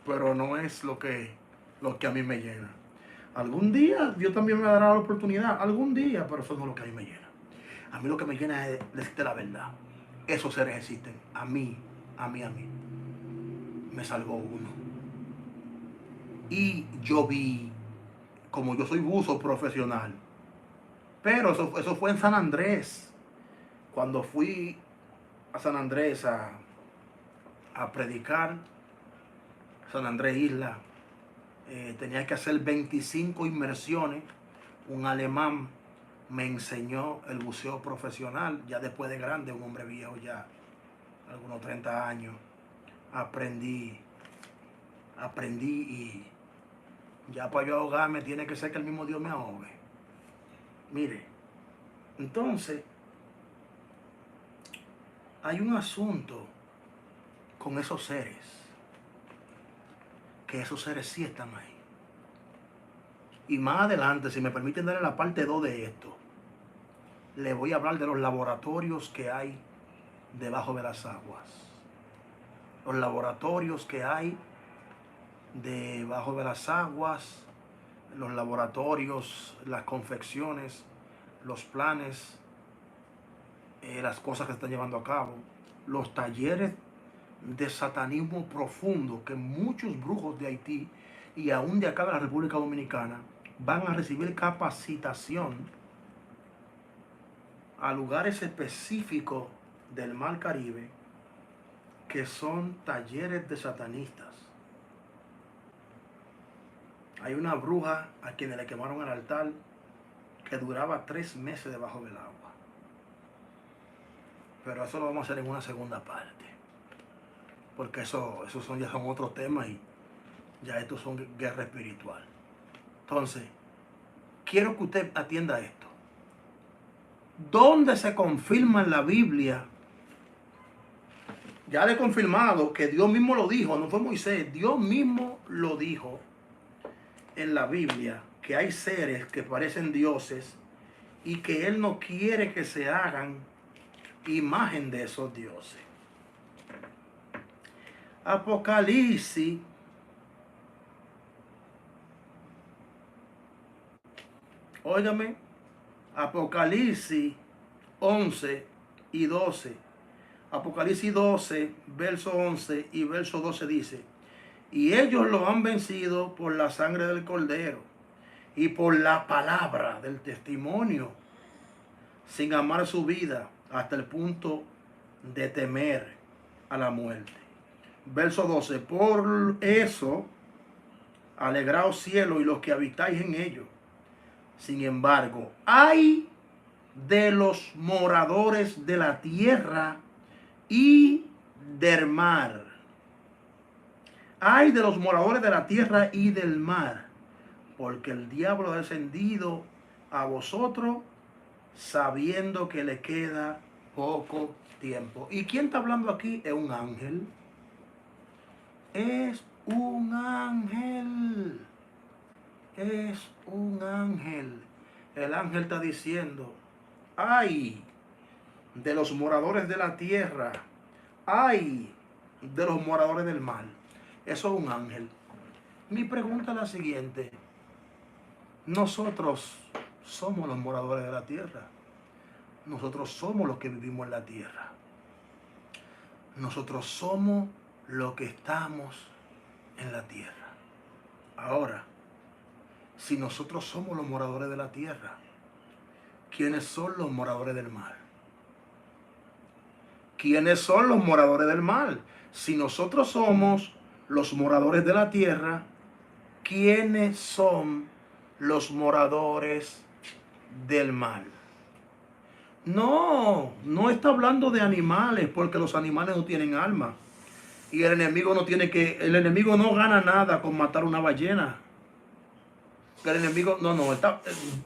Pero no es lo que a mí me llena. Algún día Dios también me dará la oportunidad. Algún día, pero eso no es lo que a mí me llena. A mí lo que me llena es decirte la verdad. Esos seres existen. A mí. Me salvó uno. Y yo vi, como yo soy buzo profesional, pero eso fue en San Andrés. Cuando fui a San Andrés a predicar, San Andrés Isla, tenía que hacer 25 inmersiones. Un alemán me enseñó el buceo profesional, ya después de grande, un hombre viejo ya, algunos 30 años. Aprendí y ya para yo ahogarme tiene que ser que el mismo Dios me ahogue. Mire, entonces hay un asunto con esos seres, que esos seres sí están ahí. Y más adelante, si me permiten darle la parte 2 de esto, le voy a hablar de los laboratorios que hay debajo de las aguas. Los laboratorios que hay debajo de las aguas, los laboratorios, las confecciones, los planes, las cosas que se están llevando a cabo, los talleres de satanismo profundo que muchos brujos de Haití y aún de acá de la República Dominicana van a recibir capacitación a lugares específicos del Mar Caribe, que son talleres de satanistas. Hay una bruja a quien le quemaron el altar que duraba 3 meses debajo del agua. Pero eso lo vamos a hacer en una segunda parte, porque esos ya son otros temas y ya estos son guerra espiritual. Entonces, quiero que usted atienda esto. ¿Dónde se confirma en la Biblia? Ya le he confirmado que Dios mismo lo dijo, no fue Moisés, Dios mismo lo dijo en la Biblia, que hay seres que parecen dioses y que Él no quiere que se hagan imagen de esos dioses. Apocalipsis, óigame, Apocalipsis 11 y 12. Apocalipsis 12, verso 11 y verso 12 dice: y ellos lo han vencido por la sangre del Cordero y por la palabra del testimonio, sin amar su vida hasta el punto de temer a la muerte. Verso 12: por eso, alegraos cielo y los que habitáis en ellos. Sin embargo, hay de los moradores de la tierra y del mar. Ay de los moradores de la tierra y del mar, porque el diablo ha descendido a vosotros sabiendo que le queda poco tiempo. ¿Y quién está hablando aquí? Es un ángel. Es un ángel. Es un ángel. El ángel está diciendo: ay de los moradores de la tierra, ay de los moradores del mar. Eso es un ángel. Mi pregunta es la siguiente: nosotros somos los moradores de la tierra. Nosotros somos los que vivimos en la tierra. Nosotros somos los que estamos en la tierra. Ahora, si nosotros somos los moradores de la tierra, ¿quiénes son los moradores del mar? ¿Quiénes son los moradores del mar? Si nosotros somos los moradores de la tierra, ¿quiénes son los moradores del mar? No está hablando de animales, porque los animales no tienen alma. Y el enemigo no gana nada con matar una ballena. El enemigo,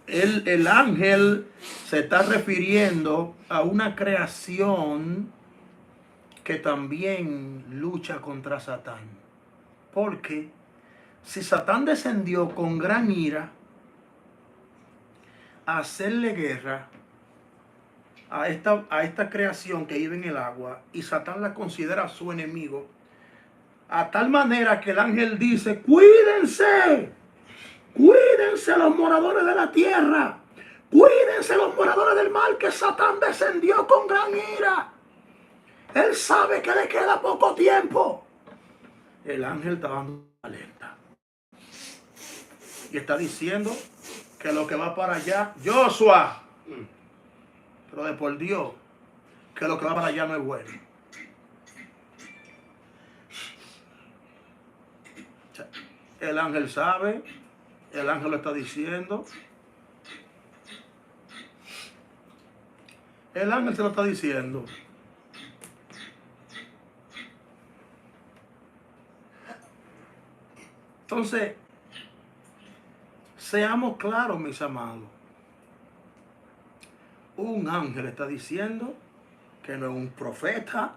el ángel se está refiriendo a una creación que también lucha contra Satán. Porque si Satán descendió con gran ira a hacerle guerra a esta creación que vive en el agua, y Satán la considera su enemigo, a tal manera que el ángel dice: cuídense los moradores de la tierra, cuídense los moradores del mar, que Satán descendió con gran ira. Él sabe que le queda poco tiempo. El ángel está dando alerta y está diciendo que lo que va para allá, Joshua, pero de por Dios, que lo que va para allá no es bueno. El ángel sabe, el ángel lo está diciendo. El ángel se lo está diciendo. Entonces, seamos claros, mis amados. Un ángel está diciendo que no es un profeta,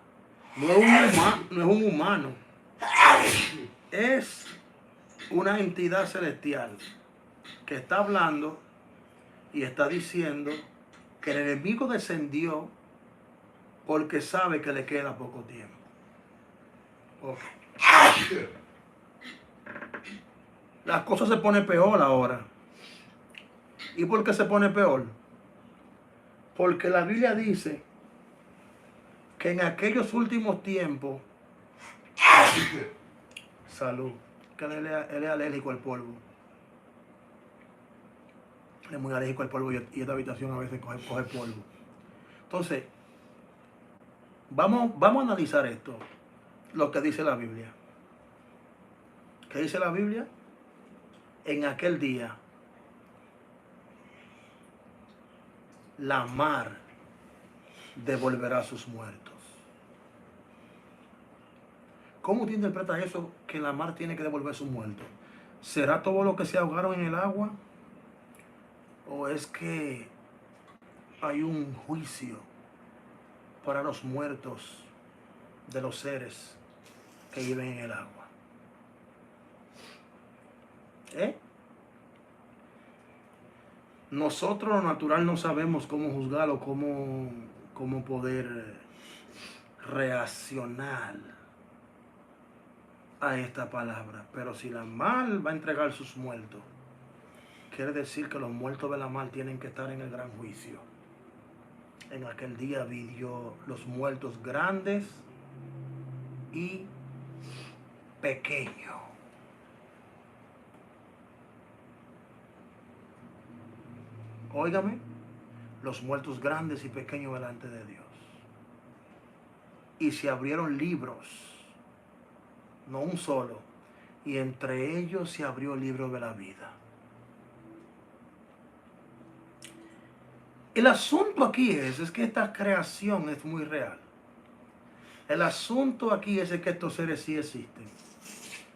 no es un humano. Es una entidad celestial que está hablando y está diciendo que el enemigo descendió porque sabe que le queda poco tiempo. Okay. La cosa se pone peor ahora. ¿Y por qué se pone peor? Porque la Biblia dice que en aquellos últimos tiempos, salud, que él es alérgico al polvo. Él es muy alérgico al polvo y esta habitación a veces coge polvo. Entonces, vamos a analizar esto, lo que dice la Biblia. ¿Qué dice la Biblia? En aquel día, la mar devolverá a sus muertos. ¿Cómo te interpretas eso, que la mar tiene que devolver sus muertos? ¿Será todo lo que se ahogaron en el agua? ¿O es que hay un juicio para los muertos de los seres que viven en el agua? Nosotros lo natural no sabemos cómo juzgar o cómo poder reaccionar a esta palabra. Pero si la mar va a entregar sus muertos, quiere decir que los muertos de la mar tienen que estar en el gran juicio. En aquel día vi yo los muertos grandes y pequeños. Óigame, los muertos grandes y pequeños delante de Dios. Y se abrieron libros, no un solo, y entre ellos se abrió el libro de la vida. El asunto aquí es que esta creación es muy real. El asunto aquí es que estos seres sí existen.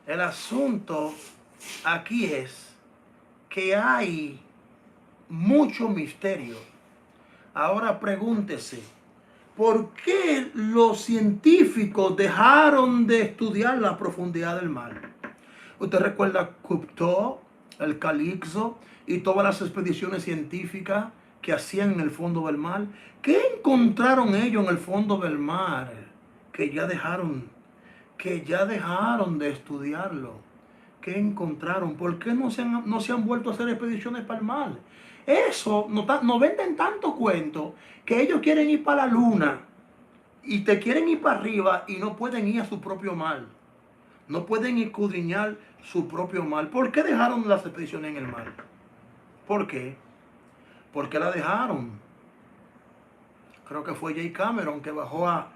El asunto aquí es que hay mucho misterio. Ahora pregúntese, ¿por qué los científicos dejaron de estudiar la profundidad del mar? Usted recuerda Cousteau, el Calixto y todas las expediciones científicas que hacían en el fondo del mar. ¿Qué encontraron ellos en el fondo del mar? Que ya dejaron de estudiarlo. ¿Qué encontraron? ¿Por qué no se han vuelto a hacer expediciones para el mar? Eso, no venden tanto cuento que ellos quieren ir para la luna y te quieren ir para arriba y no pueden ir a su propio mar. No pueden escudriñar su propio mar. ¿Por qué dejaron las expediciones en el mar? ¿Por qué? ¿Por qué la dejaron? Creo que fue Jay Cameron que bajó a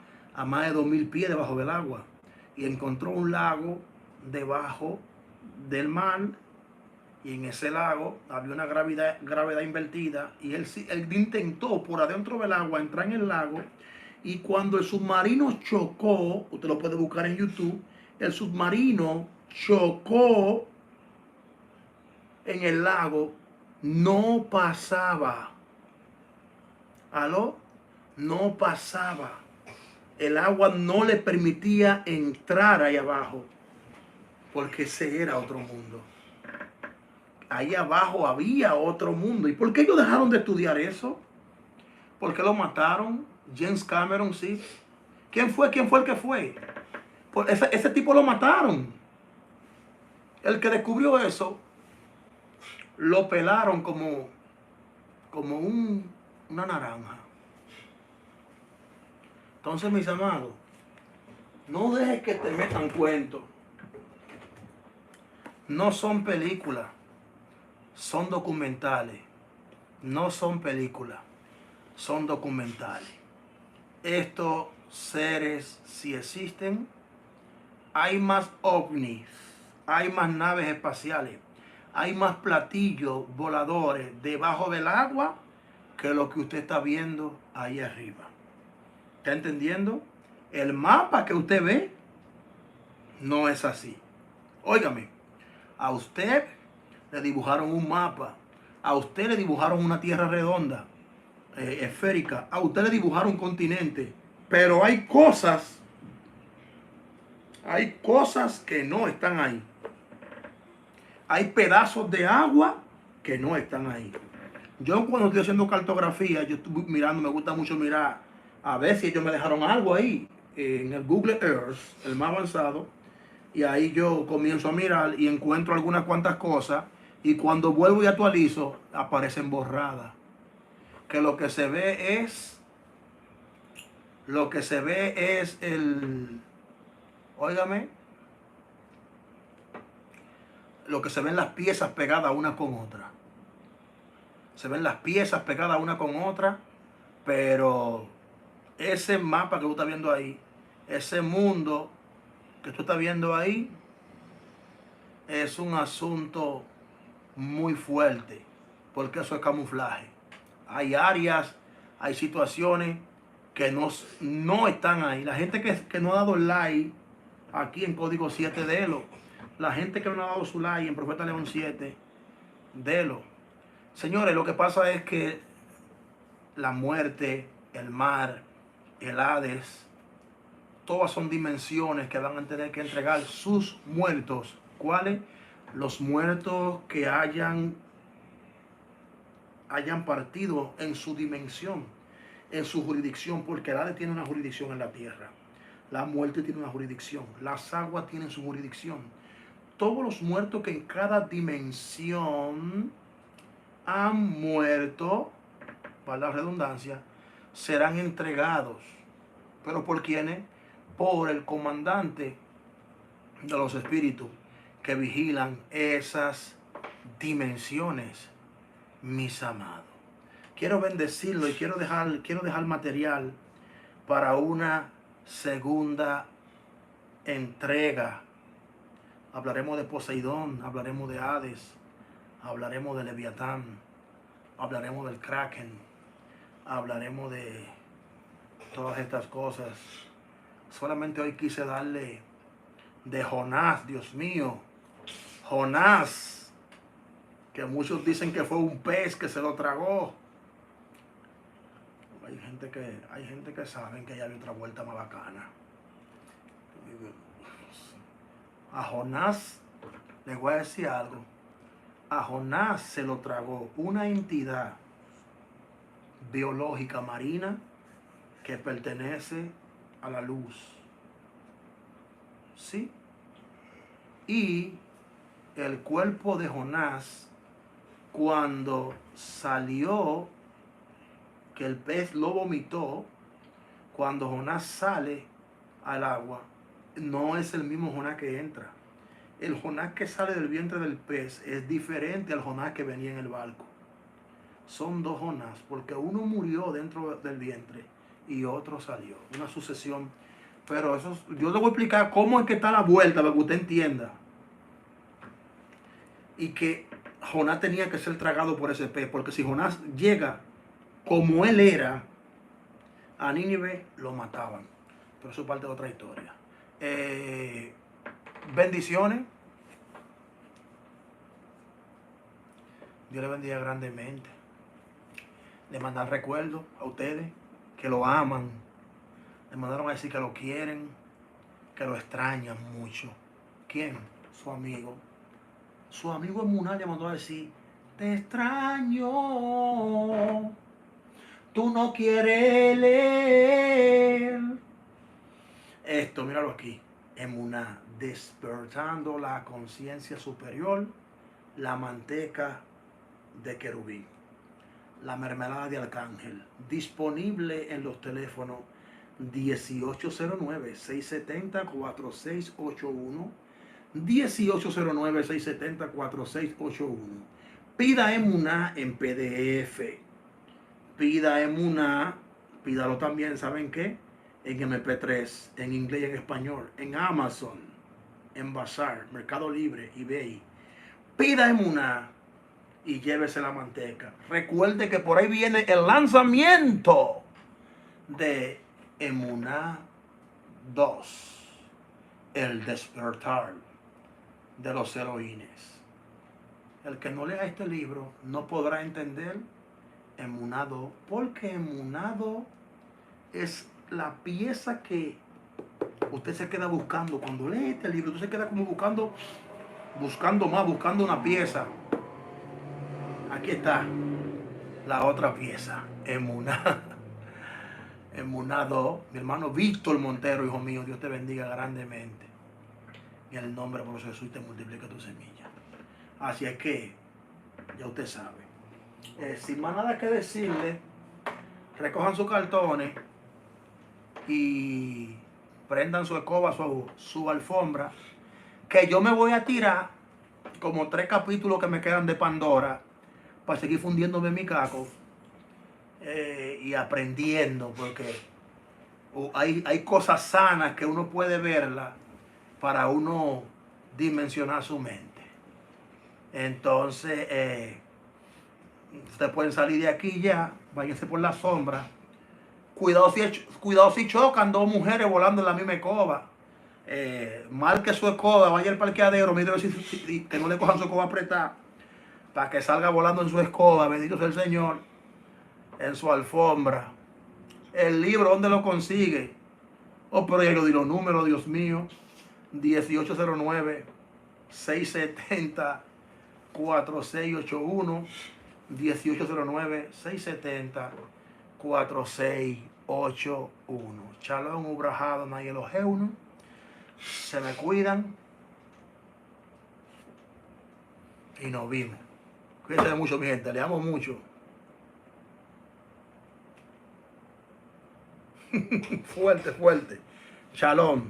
más de 2000 pies debajo del agua y encontró un lago debajo del mar, y en ese lago había una gravedad invertida, y él intentó por adentro del agua entrar en el lago, y cuando el submarino chocó, usted lo puede buscar en YouTube, el submarino chocó en el lago, no pasaba. ¿Aló? No pasaba. El agua no le permitía entrar ahí abajo, porque ese era otro mundo. Ahí abajo había otro mundo. ¿Y por qué ellos dejaron de estudiar eso? ¿Por qué lo mataron? James Cameron, sí. ¿Quién fue el que fue? Pues ese tipo lo mataron. El que descubrió eso, lo pelaron como una naranja. Entonces, mis amados, no dejes que te metan cuentos. No son películas, son documentales. No son películas, son documentales. Estos seres sí existen. Hay más ovnis, hay más naves espaciales, hay más platillos voladores debajo del agua que lo que usted está viendo ahí arriba. ¿Está entendiendo? El mapa que usted ve no es así. Óigame, a usted le dibujaron un mapa, a usted le dibujaron una tierra redonda, esférica, a usted le dibujaron un continente, pero hay cosas que no están ahí. Hay pedazos de agua que no están ahí. Yo cuando estoy haciendo cartografía, yo estoy mirando, me gusta mucho mirar a ver si ellos me dejaron algo ahí en el Google Earth, el más avanzado, y ahí yo comienzo a mirar y encuentro algunas cuantas cosas, y cuando vuelvo y actualizo, aparecen borradas. Que lo que se ve es óigame, lo que se ven las piezas pegadas una con otra. Se ven las piezas pegadas una con otra, pero ese mapa que tú estás viendo ahí, ese mundo que tú estás viendo ahí, es un asunto muy fuerte, porque eso es camuflaje. Hay áreas, hay situaciones que no están ahí. La gente que no ha dado like aquí en Código 7, délo. La gente que no ha dado su like en Profeta León 7, délo. Señores, lo que pasa es que la muerte, el mar, el Hades, todas son dimensiones que van a tener que entregar sus muertos. ¿Cuáles? Los muertos que hayan partido en su dimensión, en su jurisdicción, porque el Hades tiene una jurisdicción en la tierra. La muerte tiene una jurisdicción. Las aguas tienen su jurisdicción. Todos los muertos que en cada dimensión han muerto, para la redundancia, serán entregados. ¿Pero por quiénes? Por el comandante de los espíritus que vigilan esas dimensiones, mis amados. Quiero bendecirlo y quiero dejar material para una segunda entrega. Hablaremos de Poseidón, hablaremos de Hades, hablaremos de Leviatán, hablaremos del Kraken, hablaremos de todas estas cosas. Solamente hoy quise darle de Jonás, Dios mío. Jonás, que muchos dicen que fue un pez que se lo tragó. Hay gente que sabe que hay otra vuelta más bacana. A Jonás, les voy a decir algo. A Jonás se lo tragó una entidad biológica marina que pertenece a la luz. ¿Sí? Y el cuerpo de Jonás, cuando salió, que el pez lo vomitó, cuando Jonás sale al agua, no es el mismo Jonás que entra. El Jonás que sale del vientre del pez es diferente al Jonás que venía en el barco. Son dos Jonás, porque uno murió dentro del vientre y otro salió. Una sucesión. Pero eso, yo le voy a explicar cómo es que está la vuelta para que usted entienda. Y que Jonás tenía que ser tragado por ese pez, porque si Jonás llega como él era, a Nínive lo mataban. Pero eso es parte de otra historia. Bendiciones. Dios le bendiga grandemente. Le mandan recuerdos a ustedes que lo aman. Le mandaron a decir que lo quieren, que lo extrañan mucho. ¿Quién? Su amigo. Su amigo Emunal le mandó a decir: te extraño. Tú no quieres leer. Esto, míralo aquí. Emuná, despertando la conciencia superior, la manteca de querubín, la mermelada de arcángel, disponible en los teléfonos 1809-670-4681, 1809-670-4681. Pida Emuná en PDF. Pida Emuná, pídalo también, ¿saben qué? En MP3, en inglés y en español, en Amazon, en Bazar, Mercado Libre, eBay. Pida Emuná y llévese la manteca. Recuerde que por ahí viene el lanzamiento de Emuná 2, el despertar de los heroínes. El que no lea este libro no podrá entender Emuná 2, porque Emuná 2 es la pieza que usted se queda buscando. Cuando lee este libro, usted se queda como buscando más, buscando una pieza. Aquí está la otra pieza, Emuná. Emuná 2, mi hermano Víctor Montero, hijo mío, Dios te bendiga grandemente. En el nombre de Jesús te multiplica tu semilla. Así es que, ya usted sabe. Sin más nada que decirle, recojan sus cartones y prendan su escoba, su alfombra, que yo me voy a tirar como 3 capítulos que me quedan de Pandora para seguir fundiéndome mi caco y aprendiendo, porque hay cosas sanas que uno puede verlas para uno dimensionar su mente. Entonces, ustedes pueden salir de aquí ya, váyanse por la sombra. Cuidado si chocan dos mujeres volando en la misma escoba. Marque su escoba, vaya al parqueadero, mire que no le cojan su escoba apretada, para que salga volando en su escoba, bendito sea el Señor, en su alfombra. El libro, ¿dónde lo consigue? Oh, pero ya yo di los números, Dios mío. 1809-670-4681. 1809-670-4681. Shalom, Ubrahado, Nayeloheuno. Se me cuidan. Y nos vimos. Cuídense mucho, mi gente. Le amo mucho. Fuerte, fuerte. Shalom.